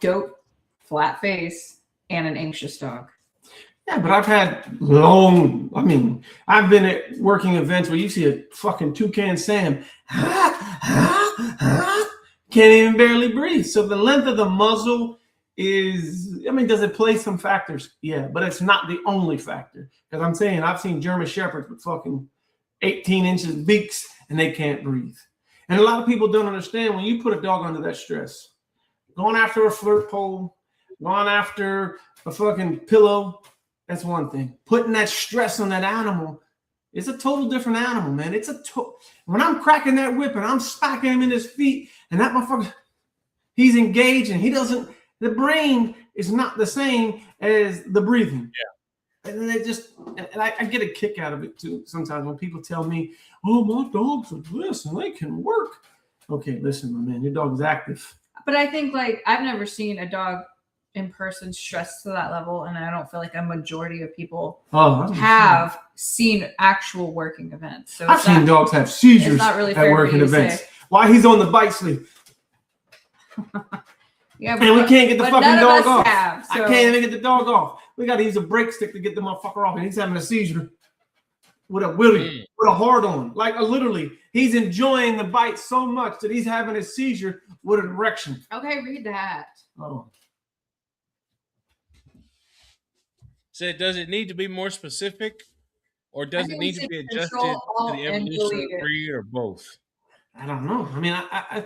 dope flat face and an anxious dog. Yeah, but I've had I've been at working events where you see a fucking toucan Sam can't even barely breathe. So the length of the muzzle is, does it play some factors? Yeah, but it's not the only factor. Because I'm saying I've seen German Shepherds with fucking 18 inches beaks and they can't breathe. And a lot of people don't understand when you put a dog under that stress, going after a flirt pole, going after a fucking pillow, that's one thing. Putting that stress on that animal is a total different animal, man. When I'm cracking that whip and I'm smacking him in his feet and that motherfucker, he's engaged and the brain is not the same as the breathing. Yeah. And I get a kick out of it too sometimes when people tell me, oh, my dogs are this and they can work. Okay, listen, my man, your dog's active. But I think I've never seen a dog in person stressed to that level, and I don't feel like a majority of people have seen actual working events. So I've seen dogs have seizures really at working events. While he's on the bike sleep. Yeah, and we can't get the fucking dog off. So. I can't even get the dog off. We got to use a brake stick to get the motherfucker off, and he's having a seizure with a willy, with a hard on. Literally, he's enjoying the bite so much that he's having a seizure with an erection. Okay, read that. Oh. So does it need to be more specific, or does it need to be adjusted to the evolution of the breed, or both? I don't know. I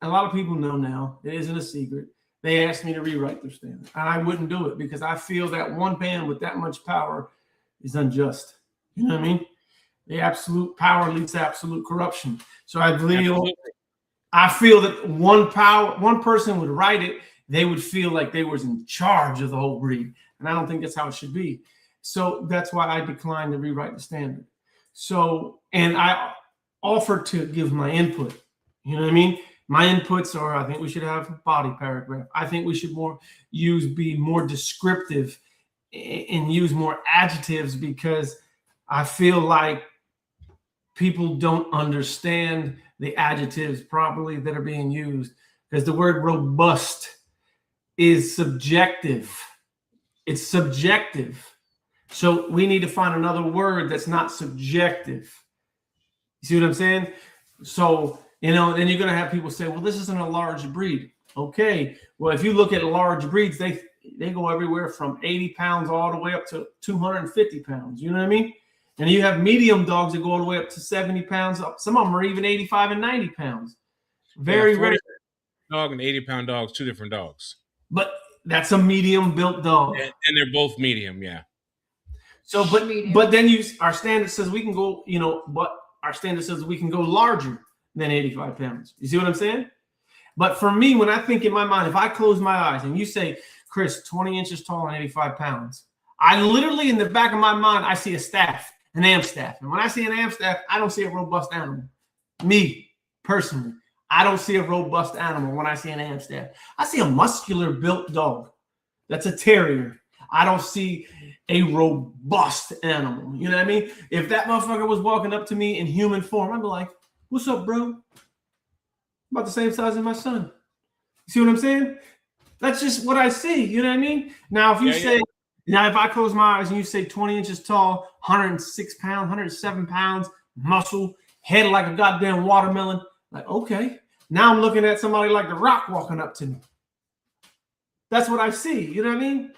a lot of people know now. It isn't a secret. They asked me to rewrite their standard, and I wouldn't do it because I feel that one man with that much power is unjust. You know what I mean? The absolute power leads to absolute corruption. So I feel that one person would write it, they would feel like they was in charge of the whole breed. And I don't think that's how it should be. So that's why I declined to rewrite the standard. So, and I offered to give my input. You know what I mean? My inputs are, I think we should have a body paragraph. I think we should be more descriptive and use more adjectives, because I feel like people don't understand the adjectives properly that are being used, because the word robust is subjective. It's subjective. So we need to find another word that's not subjective. You see what I'm saying? So, then you're going to have people say, well, this isn't a large breed. Okay. Well, if you look at large breeds, they go everywhere from 80 pounds all the way up to 250 pounds. You know what I mean? And you have medium dogs that go all the way up to 70 pounds. Some of them are even 85 and 90 pounds. Very rare. Dog and 80-pound dogs, two different dogs. But that's a medium built dog. And they're both medium, yeah. So, but then our standard says we can go, but our standard says we can go larger than 85 pounds. You see what I'm saying? But for me, when I think in my mind, if I close my eyes and you say, Chris, 20 inches tall and 85 pounds, I literally, in the back of my mind, I see a staff, an am staff. And when I see an am staff, I don't see a robust animal. Me, personally, I don't see a robust animal when I see an am staff. I see a muscular built dog. That's a terrier. I don't see a robust animal. You know what I mean? If that motherfucker was walking up to me in human form, I'd be like, what's up, bro? About the same size as my son. You see what I'm saying? That's just what I see. You know what I mean? Now, if you now if I close my eyes and you say 20 inches tall, 106 pounds, 107 pounds, muscle, head like a goddamn watermelon, like, okay. Now I'm looking at somebody like The Rock walking up to me. That's what I see. You know what I mean?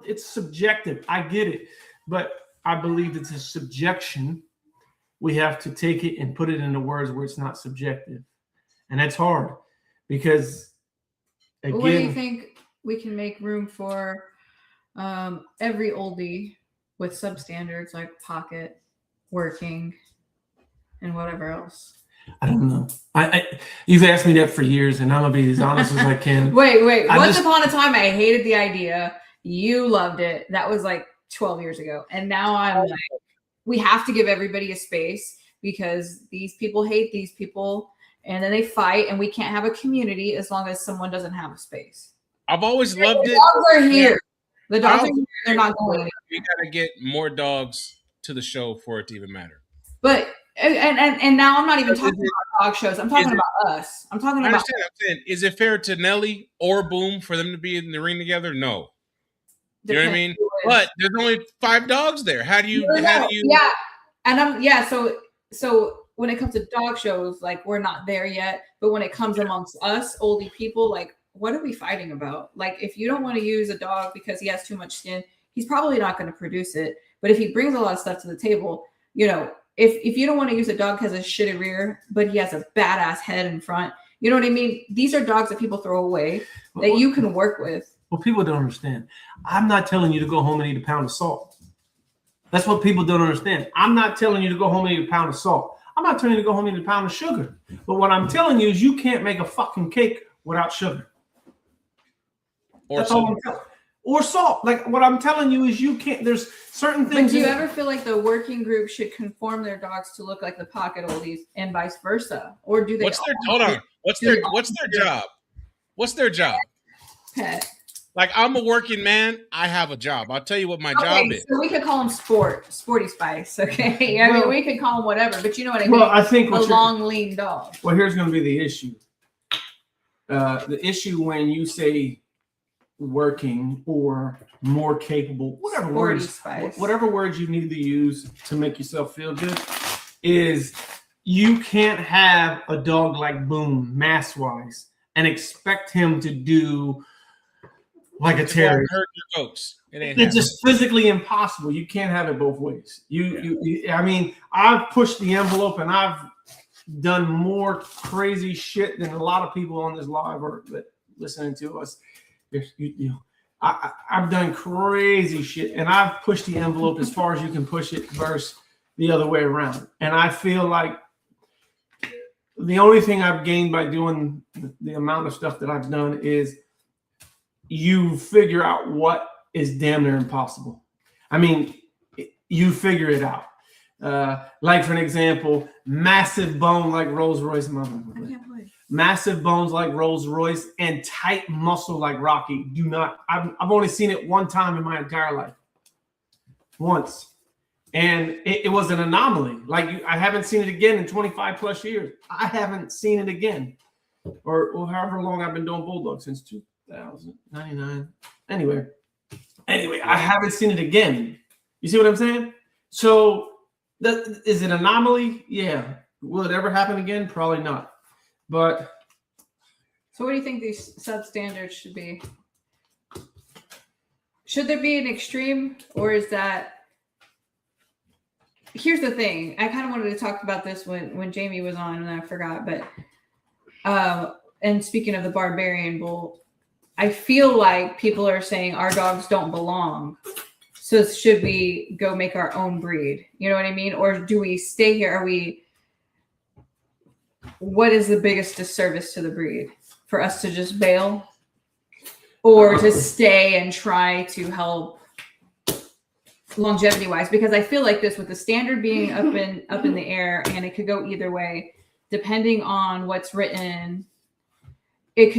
It's subjective. I get it. But I believe it's a subjection. We have to take it and put it into words where it's not subjective. And that's hard because, again. What do you think we can make room for every oldie with substandards like pocket, working, and whatever else? I don't know. You've asked me that for years, and I'm going to be as honest as I can. Wait. Once upon a time, I hated the idea. You loved it. That was like 12 years ago. And now I'm like, we have to give everybody a space because these people hate these people and then they fight and we can't have a community as long as someone doesn't have a space. I've always loved it. Dogs are here. The dogs they're not going anywhere. We gotta get more dogs to the show for it to even matter. But and now I'm not even talking about dog shows. I'm talking about us. I'm talking about. I'm saying, is it fair to Nelly or Boom for them to be in the ring together? No. You know what I mean? But there's only 5 dogs there. How do you? Yeah, and so when it comes to dog shows, like we're not there yet. But when it comes amongst us oldie people, like what are we fighting about? Like if you don't want to use a dog because he has too much skin, he's probably not going to produce it. But if he brings a lot of stuff to the table, you know, if you don't want to use a dog because of shitty rear, but he has a badass head in front, you know what I mean? These are dogs that people throw away that you can work with. Well, people don't understand. I'm not telling you to go home and eat a pound of salt. That's what people don't understand. I'm not telling you to go home and eat a pound of salt. I'm not telling you to go home and eat a pound of sugar. But what I'm telling you is you can't make a fucking cake without sugar. That's all I'm telling you. Or salt. Like what I'm telling you is you can't. There's certain things. But do you ever feel like the working group should conform their dogs to look like the pocket oldies and vice versa, or do they? Hold on. What's their job? What's their job? Pet. Like I'm a working man. I have a job. I'll tell you what my job is. So we could call them Sporty Spice. Okay. I mean, we could call them whatever, but you know what I mean. Well, I think a long, lean dog. Well, here's going to be the issue. The issue when you say working or more capable, whatever words you need to use to make yourself feel good, is you can't have a dog like Boom mass wise and expect him to do like a terrier. Hurt your goats. It's just physically impossible. You can't have it both ways. I mean, I've pushed the envelope and I've done more crazy shit than a lot of people on this live or listening to us. I've done crazy shit and I've pushed the envelope as far as you can push it versus the other way around. And I feel like the only thing I've gained by doing the amount of stuff that I've done is you figure out what is damn near impossible. I mean, you figure it out. Like for an example, massive bone like Rolls Royce. Massive bones like Rolls Royce and tight muscle like Rocky do not. I've only seen it one time in my entire life. Once. And it was an anomaly. Like I haven't seen it again in 25 plus years. I haven't seen it again. Or however long I've been doing Bulldog, since 2099. Anyway, I haven't seen it again. You see what I'm saying? So is it an anomaly? Yeah. Will it ever happen again? Probably not. But so what do you think these substandards should be? Should there be an extreme, or is that? Here's the thing. I kind of wanted to talk about this when Jamie was on, and I forgot. But and speaking of the barbarian bull, I feel like people are saying our dogs don't belong. So should we go make our own breed? You know what I mean? Or do we stay here? What is the biggest disservice to the breed? For us to just bail, or to stay and try to help longevity wise? Because I feel like this, with the standard being up in the air, and it could go either way depending on what's written. It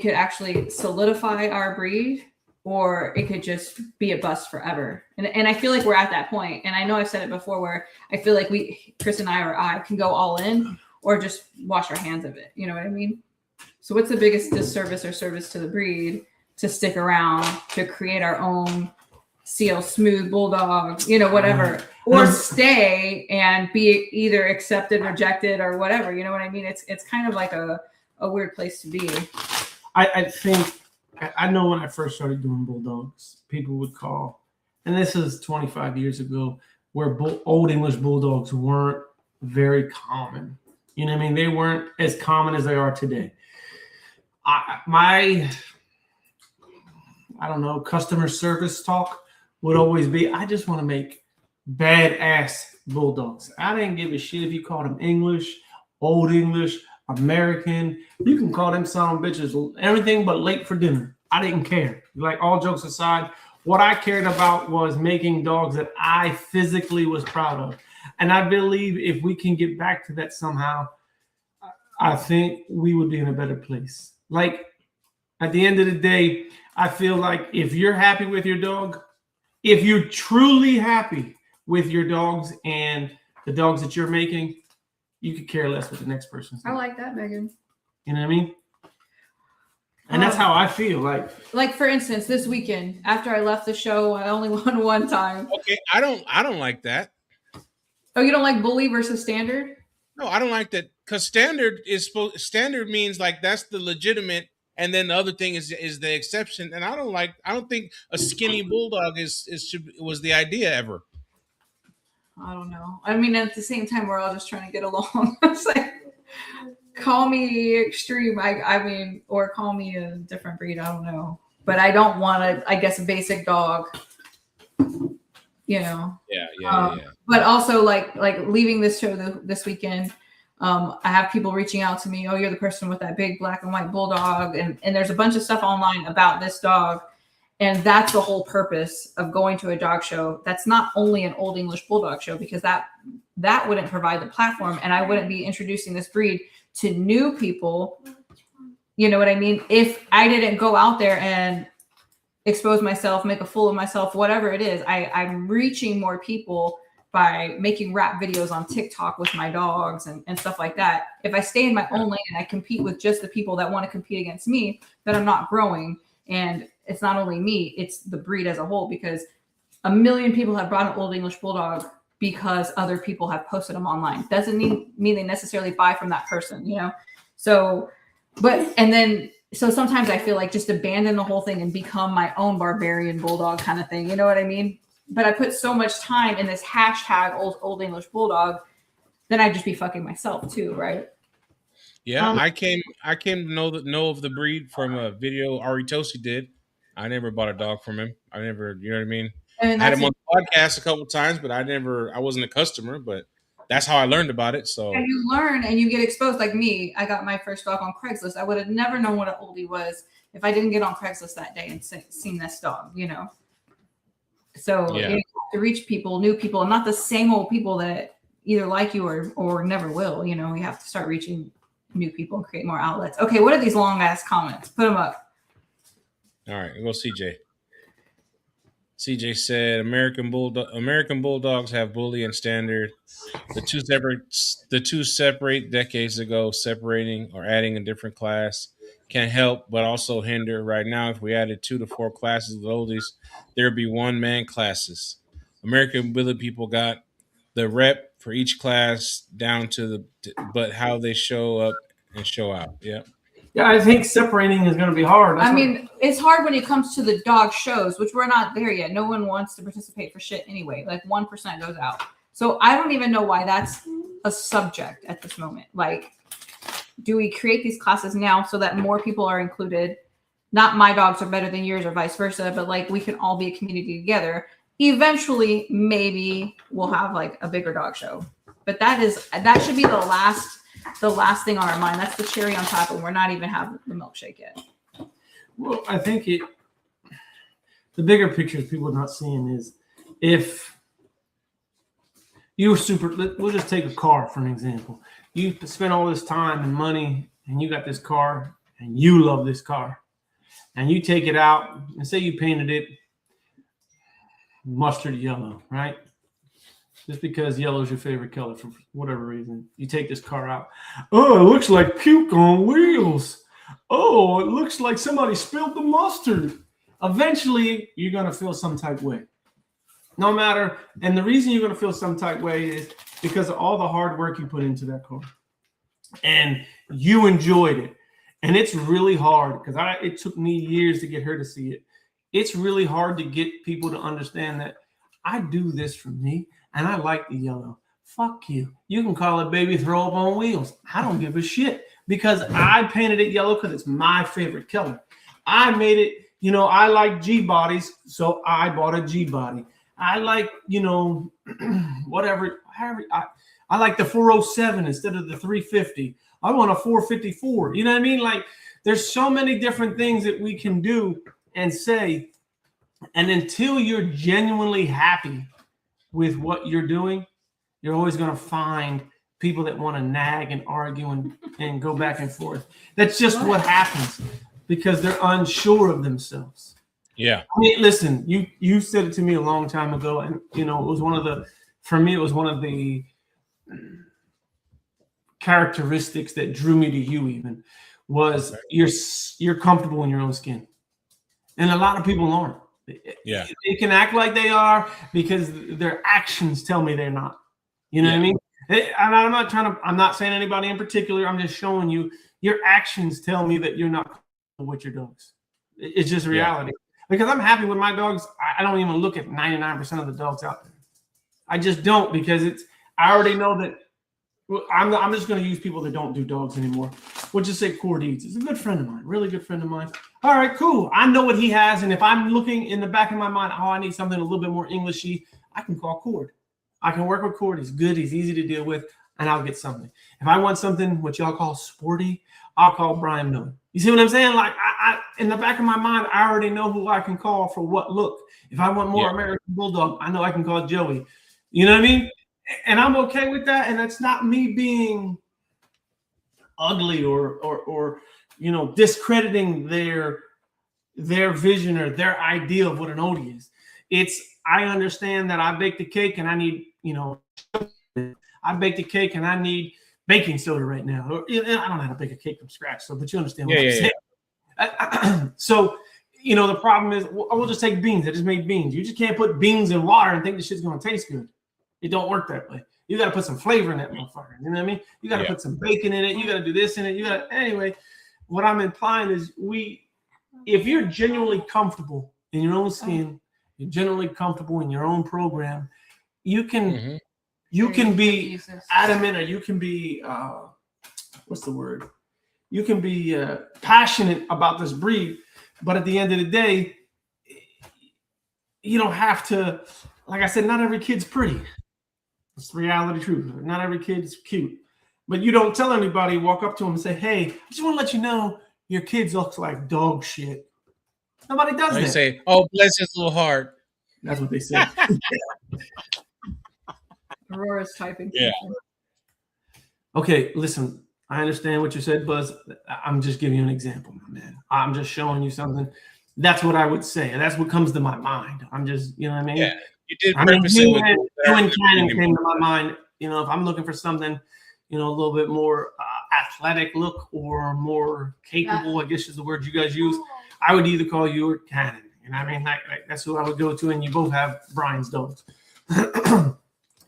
could actually solidify our breed, or it could just be a bust forever. And I feel like we're at that point. And I know I've said it before, where I feel like Chris and I can go all in, or just wash our hands of it. You know what I mean? So what's the biggest disservice or service to the breed to stick around, to create our own seal smooth bulldog, whatever, or stay and be either accepted, rejected, or whatever. You know what I mean? It's kind of like a weird place to be. I think, I know when I first started doing bulldogs, people would call, and this is 25 years ago, where old English bulldogs weren't very common. You know what I mean? They weren't as common as they are today. I don't know, customer service talk would always be, I just want to make badass bulldogs. I didn't give a shit if you called them English, old English, American. You can call them son of bitches everything but late for dinner. I didn't care. Like, all jokes aside, what I cared about was making dogs that I physically was proud of. And I believe if we can get back to that somehow, I think we would be in a better place. Like, at the end of the day, I feel like if you're happy with your dog, if you're truly happy with your dogs and the dogs that you're making, you could care less what the next person's doing. I like that, Megan. You know what I mean? And that's how I feel. Like for instance, this weekend after I left the show, I only won one time. Okay, I don't like that. Oh, you don't like bully versus standard? No, I don't like that because standard means like that's the legitimate, and then the other thing is the exception. And I don't think a skinny bulldog was the idea ever. I don't know. I mean, at the same time, we're all just trying to get along. It's like, call me extreme. I mean, or call me a different breed. I don't know. But I don't want I guess, a basic dog. You know. Yeah. But also, like leaving this show this weekend, I have people reaching out to me. Oh, you're the person with that big black and white bulldog, and there's a bunch of stuff online about this dog. And that's the whole purpose of going to a dog show. That's not only an Old English Bulldog show, because that wouldn't provide the platform, and I wouldn't be introducing this breed to new people. You know what I mean? If I didn't go out there and expose myself, make a fool of myself, whatever it is, I'm reaching more people by making rap videos on TikTok with my dogs and stuff like that. If I stay in my own lane and I compete with just the people that want to compete against me, then I'm not growing. And it's not only me, it's the breed as a whole, because a million people have brought an Old English Bulldog because other people have posted them online. Doesn't mean they necessarily buy from that person, you know? So sometimes I feel like just abandon the whole thing and become my own barbarian bulldog kind of thing. You know what I mean? But I put so much time in this hashtag Old English Bulldog, then I'd just be fucking myself too, right? Yeah, I came to know of the breed from a video Ari Tosi did. I never bought a dog from him. I never, you know what I mean? I had him on the podcast a couple of times, but I wasn't a customer, but that's how I learned about it. So and you learn and you get exposed. Like me, I got my first dog on Craigslist. I would have never known what an oldie was if I didn't get on Craigslist that day and seen this dog, you know? So you have to reach people, new people, and not the same old people that either like you or never will. You know, you have to start reaching new people and create more outlets. Okay, what are these long ass comments? Put them up. All right, we'll go CJ. CJ said American Bulldogs have bully and standard. The two separate decades ago, separating or adding a different class can help but also hinder. Right now, if we added 2 to 4 classes of oldies, there'd be one-man classes. American Bully people got the rep for each class down to but how they show up and show out. Yeah. Yeah, I think separating is going to be hard. It's hard when it comes to the dog shows, which we're not there yet. No one wants to participate for shit anyway. Like 1% goes out. So I don't even know why that's a subject at this moment. Like, do we create these classes now so that more people are included? Not my dogs are better than yours or vice versa, but like we can all be a community together. Eventually, maybe we'll have like a bigger dog show. But that should be the last thing on our mind. That's the cherry on top, and we're not even having the milkshake yet. Well, I think the bigger picture people are not seeing is if you were we'll just take a car for an example. You spend all this time and money and you got this car and you love this car and you take it out and say you painted it mustard yellow, right? Just because yellow is your favorite color for whatever reason. You take this car out. Oh, it looks like puke on wheels. Oh, it looks like somebody spilled the mustard. Eventually, you're going to feel some type of way. No matter, and the reason you're going to feel some type of way is because of all the hard work you put into that car. And you enjoyed it. And it's really hard because it took me years to get her to see it. It's really hard to get people to understand that I do this for me. And I like the yellow. Fuck you. You can call it baby throw up on wheels. I don't give a shit because I painted it yellow because it's my favorite color. I made it, I like G bodies, so I bought a G body. I like, whatever. I like the 407 instead of the 350. I want a 454. You know what I mean? Like, there's so many different things that we can do and say. And until you're genuinely happy with what you're doing, you're always going to find people that want to nag and argue and go back and forth. That's just what happens. because they're unsure of themselves. Yeah. I mean, listen, you said it to me a long time ago, and it was one of the characteristics that drew me to you. Even was you're comfortable in your own skin, and a lot of people aren't. Yeah, they can act like they are because their actions tell me they're not. You know what I mean? And I'm not saying anybody in particular. I'm just showing you your actions tell me that you're not comfortable with your dogs. It's just reality. Because I'm happy with my dogs. I don't even look at 99% of the dogs out there. I just don't, because I already know that. I'm just going to use people that don't do dogs anymore. We'll just say Cord Eats. He's a good friend of mine, really good friend of mine. All right, cool. I know what he has, and if I'm looking in the back of my mind, I need something a little bit more Englishy, I can call Cord. I can work with Cord. He's good. He's easy to deal with, and I'll get something. If I want something what y'all call sporty, I'll call Brian Miller. You see what I'm saying? Like I in the back of my mind, I already know who I can call for what look. If I want more American Bulldog, I know I can call Joey. You know what I mean? And I'm okay with that. And that's not me being ugly or discrediting their vision or their idea of what an Odie is. It's I understand that I baked the cake and I need, I baked the cake and I need baking soda right now. I don't know how to bake a cake from scratch, but you understand what I'm saying. So, the problem is we'll just take beans. I just made beans. You just can't put beans in water and think the shit's going to taste good. It don't work that way. You got to put some flavor in that motherfucker. You know what I mean? You got to put some bacon in it. You got to do this in it. Anyway, what I'm implying is if you're genuinely comfortable in your own skin, you're generally comfortable in your own program, you can be adamant, or you can be what's the word? You can be passionate about this breed, but at the end of the day, you don't have to. Like I said, not every kid's pretty. It's the reality truth. Not every kid's cute, but you don't tell anybody. Walk up to them and say, "Hey, I just want to let you know your kids looks like dog shit." Nobody does that. They say, "Oh, bless his little heart." That's what they say. Aurora's typing. Yeah. Okay, listen. I understand what you said, Buzz. I'm just giving you an example, my man. I'm just showing you something. That's what I would say, and that's what comes to my mind. I'm just, you know what I mean? Yeah, you did. You and Cannon came to my mind. If I'm looking for something, a little bit more athletic look or more capable, I guess is the word you guys use, I would either call you or Cannon. You know what I mean? That's who I would go to, and you both have Brian's dogs.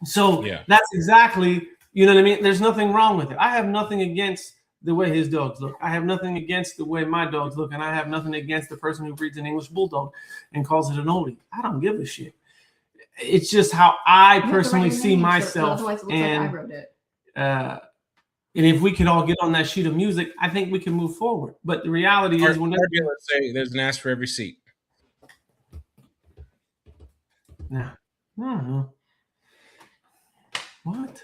So that's exactly, you know what I mean? There's nothing wrong with it. I have nothing against the way his dogs look. I have nothing against the way my dogs look, and I have nothing against the person who breeds an English Bulldog and calls it an Oldie. I don't give a shit. It's just how I personally see myself. And, I wrote it. And if we could all get on that sheet of music, I think we can move forward. But the reality is, when say there's an ass for every seat. No, no. What?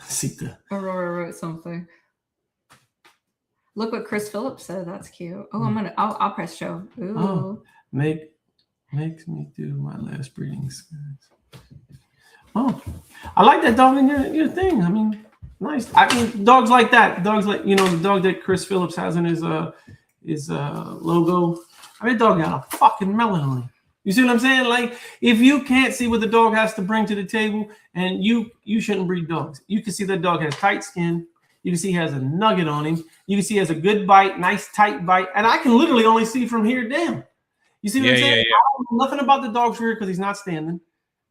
Sita. Aurora wrote something. Look what Chris Phillips said. That's cute. Oh, I'll press show. Ooh. Oh, makes me do my last breeding experience. Oh, I like that dog in your thing. I mean, nice. I mean, dogs like that. Dogs like, the dog that Chris Phillips has in his logo. I mean, dog got a fucking melon on it. You see what I'm saying? Like, if you can't see what the dog has to bring to the table, and you shouldn't breed dogs. You can see that dog has tight skin. You can see he has a nugget on him. You can see he has a good bite, nice tight bite. And I can literally only see from here down. You see what I'm saying? I don't know nothing about the dog's rear because he's not standing.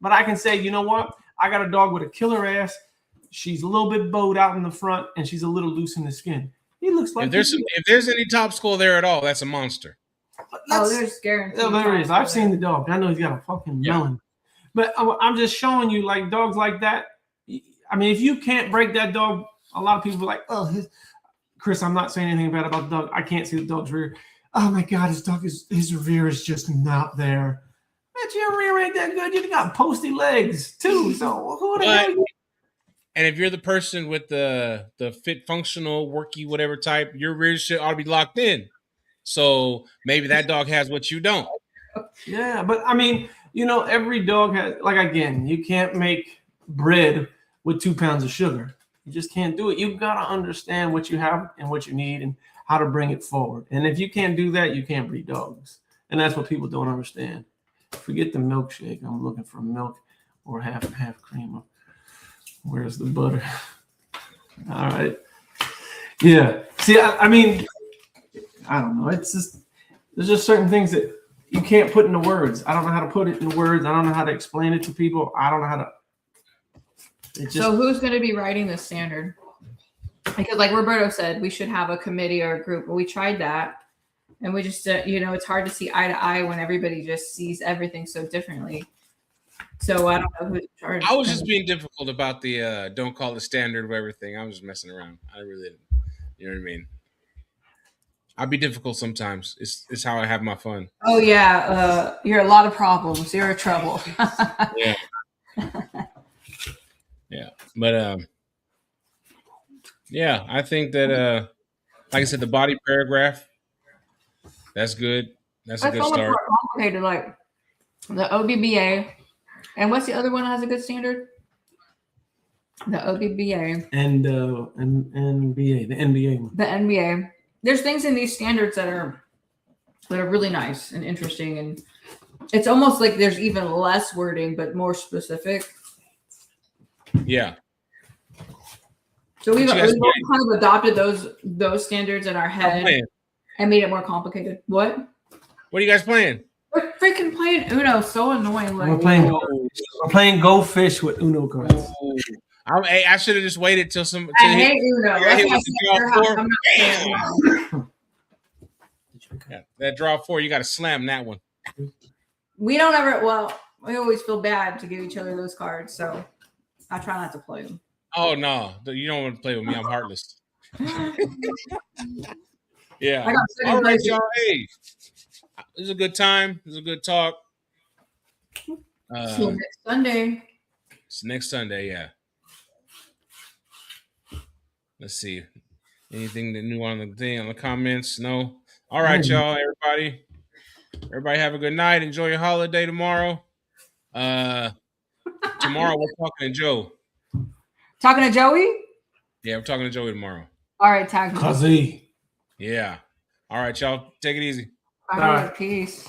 But I can say, you know what? I got a dog with a killer ass. She's a little bit bowed out in the front, and she's a little loose in the skin. He looks like if there's any top school there at all, that's a monster. There's guaranteed. Oh, there is. I've seen the dog. I know he's got a fucking melon. But I'm just showing you, like, dogs like that. I mean, if you can't break that dog, a lot of people are like, oh, Chris, I'm not saying anything bad about the dog. I can't see the dog's rear. Oh, my God, his rear is just not there. Bet your rear ain't that good. You got posty legs, too. So who the hell you? And if you're the person with the fit, functional, worky, whatever type, your rear shit ought to be locked in. So maybe that dog has what you don't. Yeah, but I mean, every dog has, like, again, you can't make bread with 2 pounds of sugar. You just can't do it. You've got to understand what you have and what you need. And how to bring it forward. And if you can't do that, you can't breed dogs. And that's what people don't understand. Forget the milkshake. I'm looking for milk or half cream. Where's the butter? All right. Yeah. See, I mean, I don't know. It's just, there's just certain things that you can't put into words. I don't know how to put it in words. I don't know how to explain it to people. I don't know how to. So who's going to be writing the standard? Because like Roberto said, we should have a committee or a group. But we tried that. And we just, it's hard to see eye to eye when everybody just sees everything so differently. So I don't know who's in charge. I was just being difficult about the don't call it standard of everything. I was just messing around. I really didn't. You know what I mean? I'll be difficult sometimes. It's how I have my fun. Oh yeah, you're a lot of problems. You're a trouble. Yeah. Yeah, but yeah, I think that like I said, the body paragraph, that's good. That's a good start. More complicated, like the OBBA, and what's the other one that has a good standard? The OBBA and NBA, the NBA one. The NBA. There's things in these standards that are really nice and interesting, and it's almost like there's even less wording but more specific. Yeah. So we've kind of adopted those standards in our head and made it more complicated. What? What are you guys playing? We're freaking playing Uno. So annoying. Like, we're playing Go Fish with Uno cards. I should have just waited till some. I hate Uno. Yeah, that draw 4, you got to slam that one. We don't ever. Well, we always feel bad to give each other those cards, so I try not to play them. Oh no, you don't want to play with me. I'm heartless. Yeah. All right, y'all. Hey, this is a good time. This is a good talk. See you next Sunday. It's next Sunday, yeah. Let's see. Anything that new on the thing on the comments? No. All right, y'all. Everybody have a good night. Enjoy your holiday tomorrow. Tomorrow we're talking to Joe. Talking to Joey? Yeah, we're talking to Joey tomorrow. All right, tag me. Kazi. Yeah. All right, y'all. Take it easy. All right, peace.